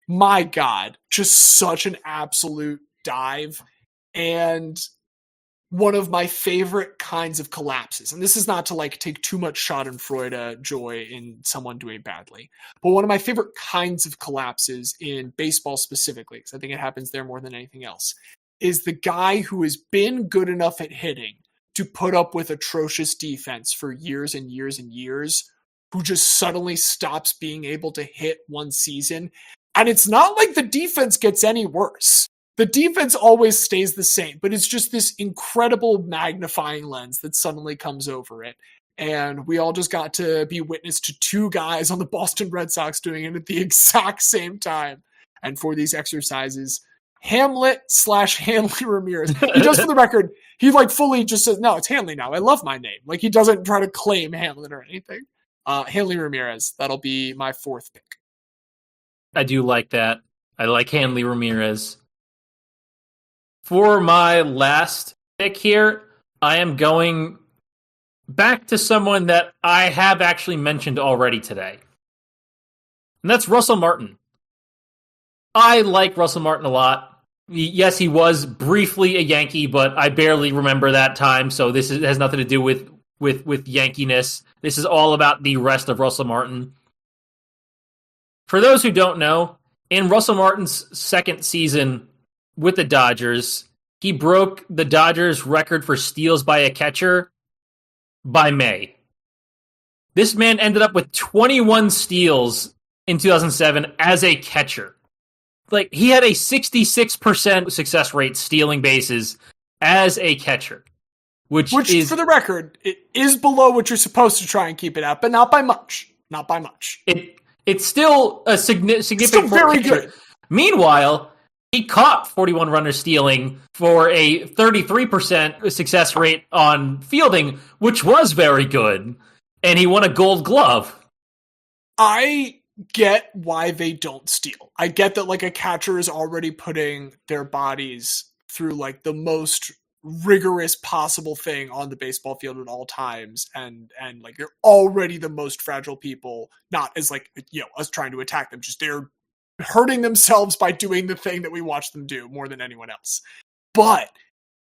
my God, just such an absolute dive. And one of my favorite kinds of collapses. And this is not to like take too much schadenfreude joy in someone doing badly, but one of my favorite kinds of collapses in baseball specifically, because I think it happens there more than anything else, is the guy who has been good enough at hitting to put up with atrocious defense for years and years and years, who just suddenly stops being able to hit one season. And it's not like the defense gets any worse. The defense always stays the same, but it's just this incredible magnifying lens that suddenly comes over it. And we all just got to be witness to two guys on the Boston Red Sox doing it at the exact same time. And for these exercises, Hamlet/Hanley Ramirez. He does, for the record, he like fully just says, no, it's Hanley now. I love my name. Like, he doesn't try to claim Hamlet or anything. Hanley Ramirez, that'll be my fourth pick. I do like that. I like Hanley Ramirez. For my last pick here, I am going back to someone that I have actually mentioned already today. And that's Russell Martin. I like Russell Martin a lot. Yes, he was briefly a Yankee, but I barely remember that time, so this has nothing to do with Yankeeness. This is all about the rest of Russell Martin. For those who don't know, in Russell Martin's second season with the Dodgers, he broke the Dodgers' record for steals by a catcher by May. This man ended up with 21 steals in 2007 as a catcher. Like, he had a 66% success rate stealing bases as a catcher. Which is, for the record, it is below what you're supposed to try and keep it at, but not by much. Not by much. It's still a significant. Still very good. Meanwhile, he caught 41 runners stealing for a 33% success rate on fielding, which was very good. And he won a Gold Glove. I get why they don't steal. I get that, like, a catcher is already putting their bodies through, like, the most rigorous possible thing on the baseball field at all times, and like, they're already the most fragile people, not as, like, you know, us trying to attack them, just they're hurting themselves by doing the thing that we watch them do more than anyone else. But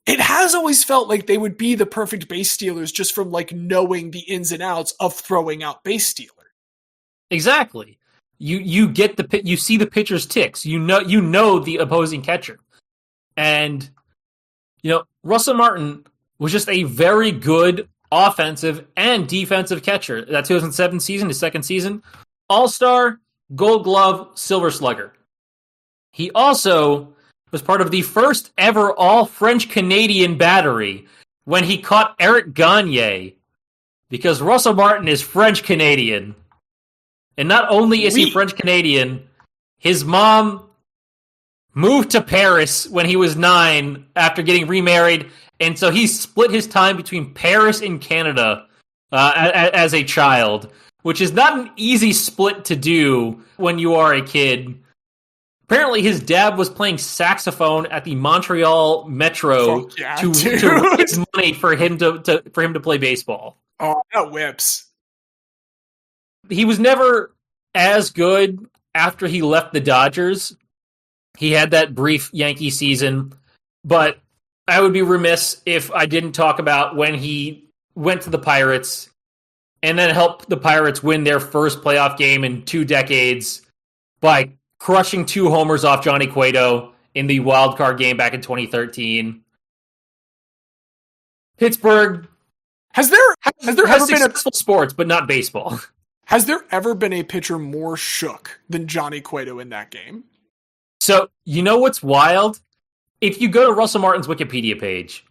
it has always felt like they would be the perfect base stealers just from, like, knowing the ins and outs of throwing out base stealer. Exactly. You get you see the pitcher's ticks. You know the opposing catcher. And you know, Russell Martin was just a very good offensive and defensive catcher. That 2007 season, his second season, All-Star, Gold Glove, Silver Slugger. He also was part of the first ever all-French-Canadian battery when he caught Eric Gagne, because Russell Martin is French-Canadian. And not only is he French-Canadian, his mom moved to Paris when he was 9 after getting remarried, and so he split his time between Paris and Canada as a child, which is not an easy split to do when you are a kid. Apparently, his dad was playing saxophone at the Montreal Metro to raise money for him to play baseball. Oh, that whips. He was never as good after he left the Dodgers. He had that brief Yankee season, but I would be remiss if I didn't talk about when he went to the Pirates and then helped the Pirates win their first playoff game in 2 decades by crushing 2 homers off Johnny Cueto in the wild card game back in 2013. Pittsburgh has there ever been successful sports, but not baseball. Has there ever been a pitcher more shook than Johnny Cueto in that game? So, you know what's wild? If you go to Russell Martin's Wikipedia page,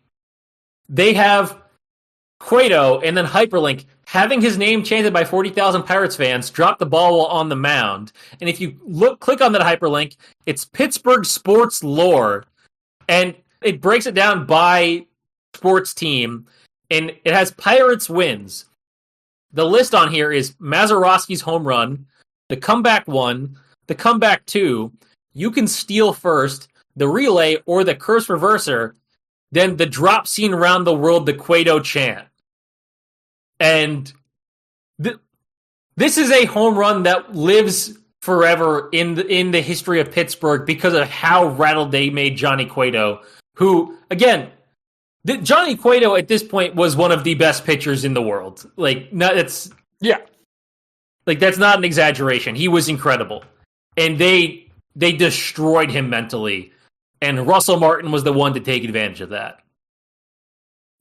they have Cueto and then hyperlink having his name chanted by 40,000 Pirates fans drop the ball while on the mound. And if you click on that hyperlink, it's Pittsburgh sports lore. And it breaks it down by sports team. And it has Pirates wins. The list on here is Mazeroski's home run, the comeback 1, the comeback 2, you can steal first, the relay or the curse reverser, then the drop scene around the world, the Cueto chant. And this is a home run that lives forever in the history of Pittsburgh because of how rattled they made Johnny Cueto, who, again, Johnny Cueto at this point was one of the best pitchers in the world. Like, that's not an exaggeration. He was incredible. And they destroyed him mentally. And Russell Martin was the one to take advantage of that.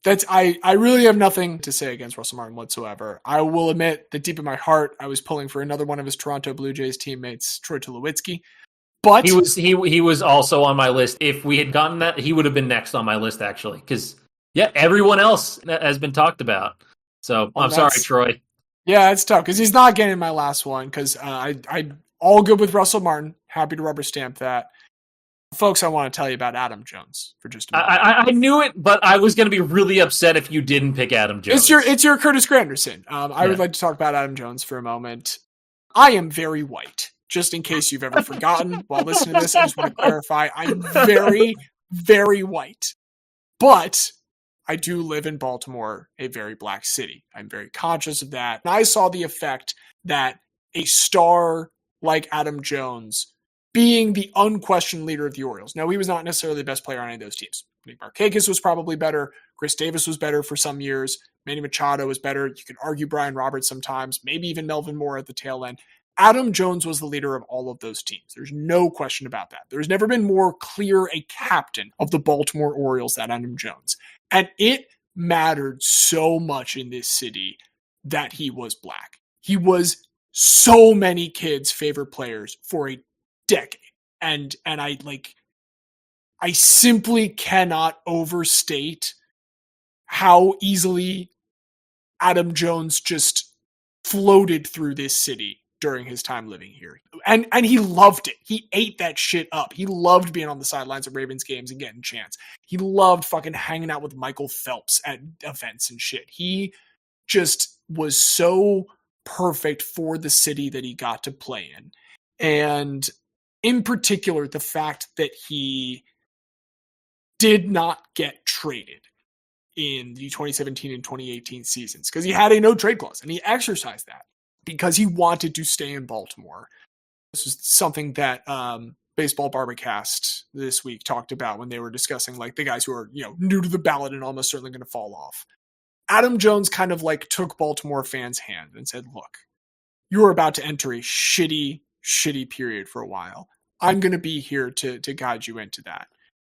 I really have nothing to say against Russell Martin whatsoever. I will admit that deep in my heart, I was pulling for another one of his Toronto Blue Jays teammates, Troy Tulowitzki. But he was also on my list. If we had gotten that, he would have been next on my list, actually. Because, everyone else has been talked about. So, I'm sorry, Troy. Yeah, it's tough because he's not getting my last one because I all good with Russell Martin. Happy to rubber stamp that. Folks, I want to tell you about Adam Jones for just a moment. I knew it, but I was going to be really upset if you didn't pick Adam Jones. It's your Curtis Granderson. I would like to talk about Adam Jones for a moment. I am very white, just in case you've ever forgotten while listening to this. I just want to clarify. I'm very, very white. But I do live in Baltimore, a very black city. I'm very conscious of that. And I saw the effect that a star like Adam Jones being the unquestioned leader of the Orioles. Now, he was not necessarily the best player on any of those teams. Nick Markakis was probably better. Chris Davis was better for some years. Manny Machado was better. You could argue Brian Roberts sometimes, maybe even Melvin Moore at the tail end. Adam Jones was the leader of all of those teams. There's no question about that. There's never been more clear a captain of the Baltimore Orioles than Adam Jones. And it mattered so much in this city that he was black. He was so many kids' favorite players for a decade. And I simply cannot overstate how easily Adam Jones just floated through this city during his time living here. And he loved it. He ate that shit up. He loved being on the sidelines of Ravens games and getting chants. He loved fucking hanging out with Michael Phelps at events and shit. He just was so perfect for the city that he got to play in. And in particular, the fact that he did not get traded in the 2017 and 2018 seasons because he had a no trade clause and he exercised that because he wanted to stay in Baltimore. This is something that Baseball Barbacast this week talked about when they were discussing like the guys who are, new to the ballot and almost certainly going to fall off. Adam Jones kind of like took Baltimore fans' hand and said, look, you're about to enter a shitty period for a while. I'm going to be here to guide you into that.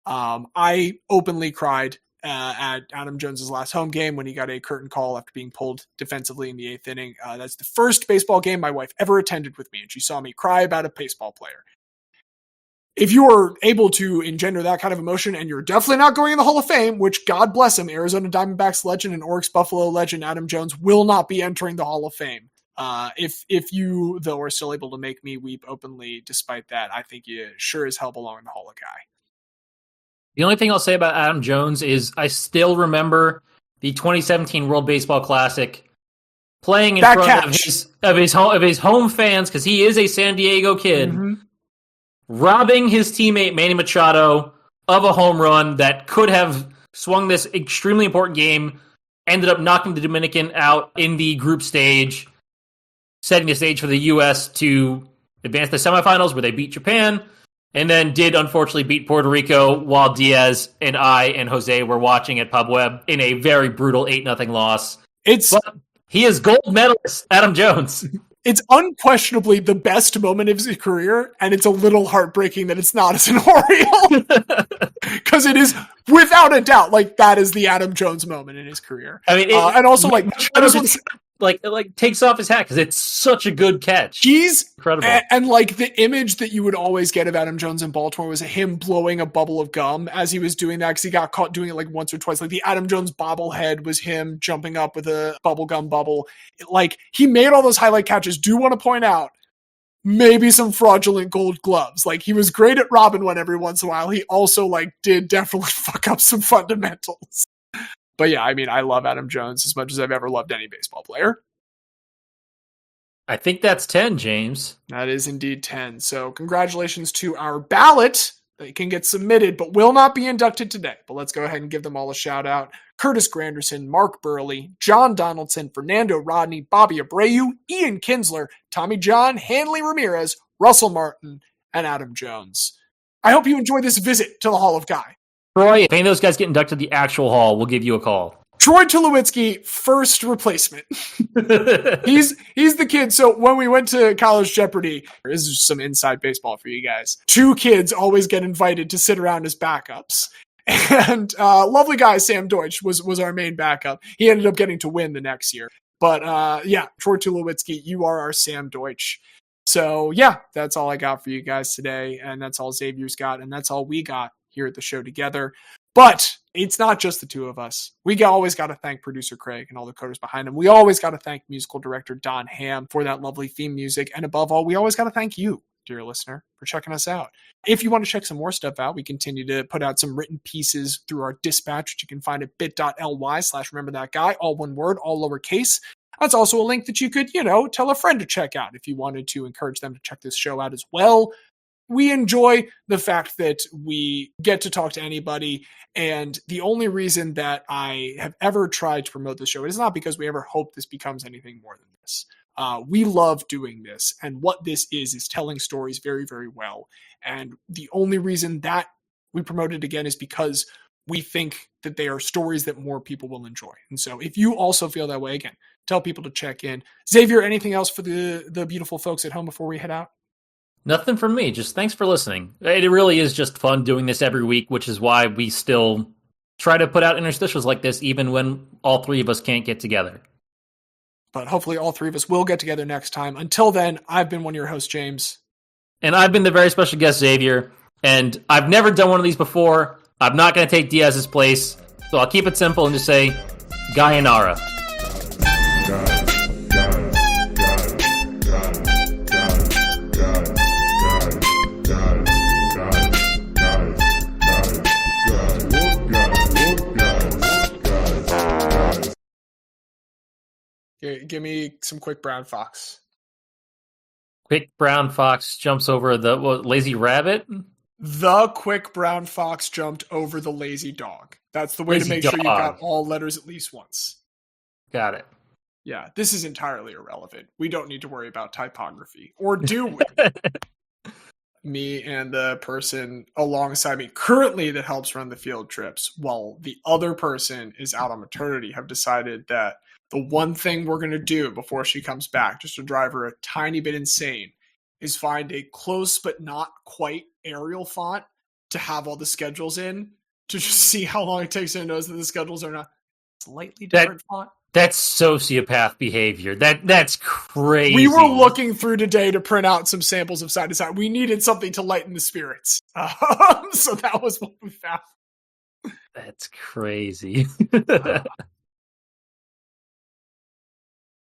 I openly cried at Adam Jones's last home game when he got a curtain call after being pulled defensively in the 8th inning. That's the first baseball game my wife ever attended with me, and she saw me cry about a baseball player. If you are able to engender that kind of emotion, and you're definitely not going in the Hall of Fame, which God bless him, Arizona Diamondbacks legend and Oryx Buffalo legend Adam Jones will not be entering the Hall of Fame. If you, though, are still able to make me weep openly despite that, I think you sure as hell belong in the Hall of Guy. The only thing I'll say about Adam Jones is I still remember the 2017 World Baseball Classic playing in front of his home fans because he is a San Diego kid, robbing his teammate Manny Machado of a home run that could have swung this extremely important game, ended up knocking the Dominican out in the group stage, setting the stage for the U.S. to advance the semifinals where they beat Japan, and then did unfortunately beat Puerto Rico while Diaz and I and Jose were watching at PubWeb in a very brutal 8-0 loss. But he is gold medalist, Adam Jones. It's unquestionably the best moment of his career, and it's a little heartbreaking that it's not as an Oriole. Because it is, without a doubt, like, that is the Adam Jones moment in his career. I mean, and also, like, takes off his hat because it's such a good catch. He's incredible. And like the image that you would always get of Adam Jones in Baltimore was him blowing a bubble of gum as he was doing that because he got caught doing it like once or twice. Like the Adam Jones bobblehead was him jumping up with a bubblegum bubble. Like he made all those highlight catches. Do want to point out maybe some fraudulent gold gloves. Like he was great at robbing one every once in a while. He also like did definitely fuck up some fundamentals. But yeah, I mean, I love Adam Jones as much as I've ever loved any baseball player. I think that's 10, James. That is indeed 10. So congratulations to our ballot that can get submitted, but will not be inducted today. But let's go ahead and give them all a shout out. Curtis Granderson, Mark Buerhle, John Donaldson, Fernando Rodney, Bobby Abreu, Ian Kinsler, Tommy John, Hanley Ramirez, Russell Martin, and Adam Jones. I hope you enjoy this visit to the Hall of Guy. Troy, if any of those guys get inducted to the actual hall, we'll give you a call. Troy Tulowitzki, first replacement. He's the kid. So when we went to College Jeopardy, this is just some inside baseball for you guys. 2 kids always get invited to sit around as backups. And lovely guy Sam Deutsch was our main backup. He ended up getting to win the next year. But yeah, Troy Tulowitzki, you are our Sam Deutsch. So yeah, that's all I got for you guys today. And that's all Xavier's got. And that's all we got here at the show together. But it's not just the two of us. We always got to thank producer Craig and all the coders behind him. We always got to thank musical director Don Ham for that lovely theme music. And above all, we always got to thank you, dear listener, for checking us out. If you want to check some more stuff out, we continue to put out some written pieces through our dispatch, which you can find at bit.ly/rememberthatguy, all one word, all lowercase. That's also a link that you could, tell a friend to check out if you wanted to encourage them to check this show out as well. We enjoy the fact that we get to talk to anybody, and the only reason that I have ever tried to promote this show is not because we ever hope this becomes anything more than this. We love doing this, and what this is telling stories very, very well. And the only reason that we promote it again is because we think that they are stories that more people will enjoy. And so if you also feel that way, again, tell people to check in. Xavier, anything else for the beautiful folks at home before we head out? Nothing from me. Just thanks for listening. It really is just fun doing this every week, which is why we still try to put out interstitials like this, even when all three of us can't get together. But hopefully all three of us will get together next time. Until then, I've been one of your hosts, James. And I've been the very special guest, Xavier. And I've never done one of these before. I'm not going to take Diaz's place. So I'll keep it simple and just say, Guy-bunal. Give me some quick brown fox. Quick brown fox jumps over the lazy rabbit. The quick brown fox jumped over the lazy dog. That's the way to make sure you got all letters at least once. Got it. Yeah, this is entirely irrelevant. We don't need to worry about typography. Or do we? Me and the person alongside me currently that helps run the field trips, while the other person is out on maternity, have decided that the one thing we're going to do before she comes back, just to drive her a tiny bit insane, is find a close but not quite Arial font to have all the schedules in, to just see how long it takes to know that the schedules are not slightly different font. That's sociopath behavior. That's crazy. We were looking through today to print out some samples of side to side. We needed something to lighten the spirits. So that was what we found. That's crazy.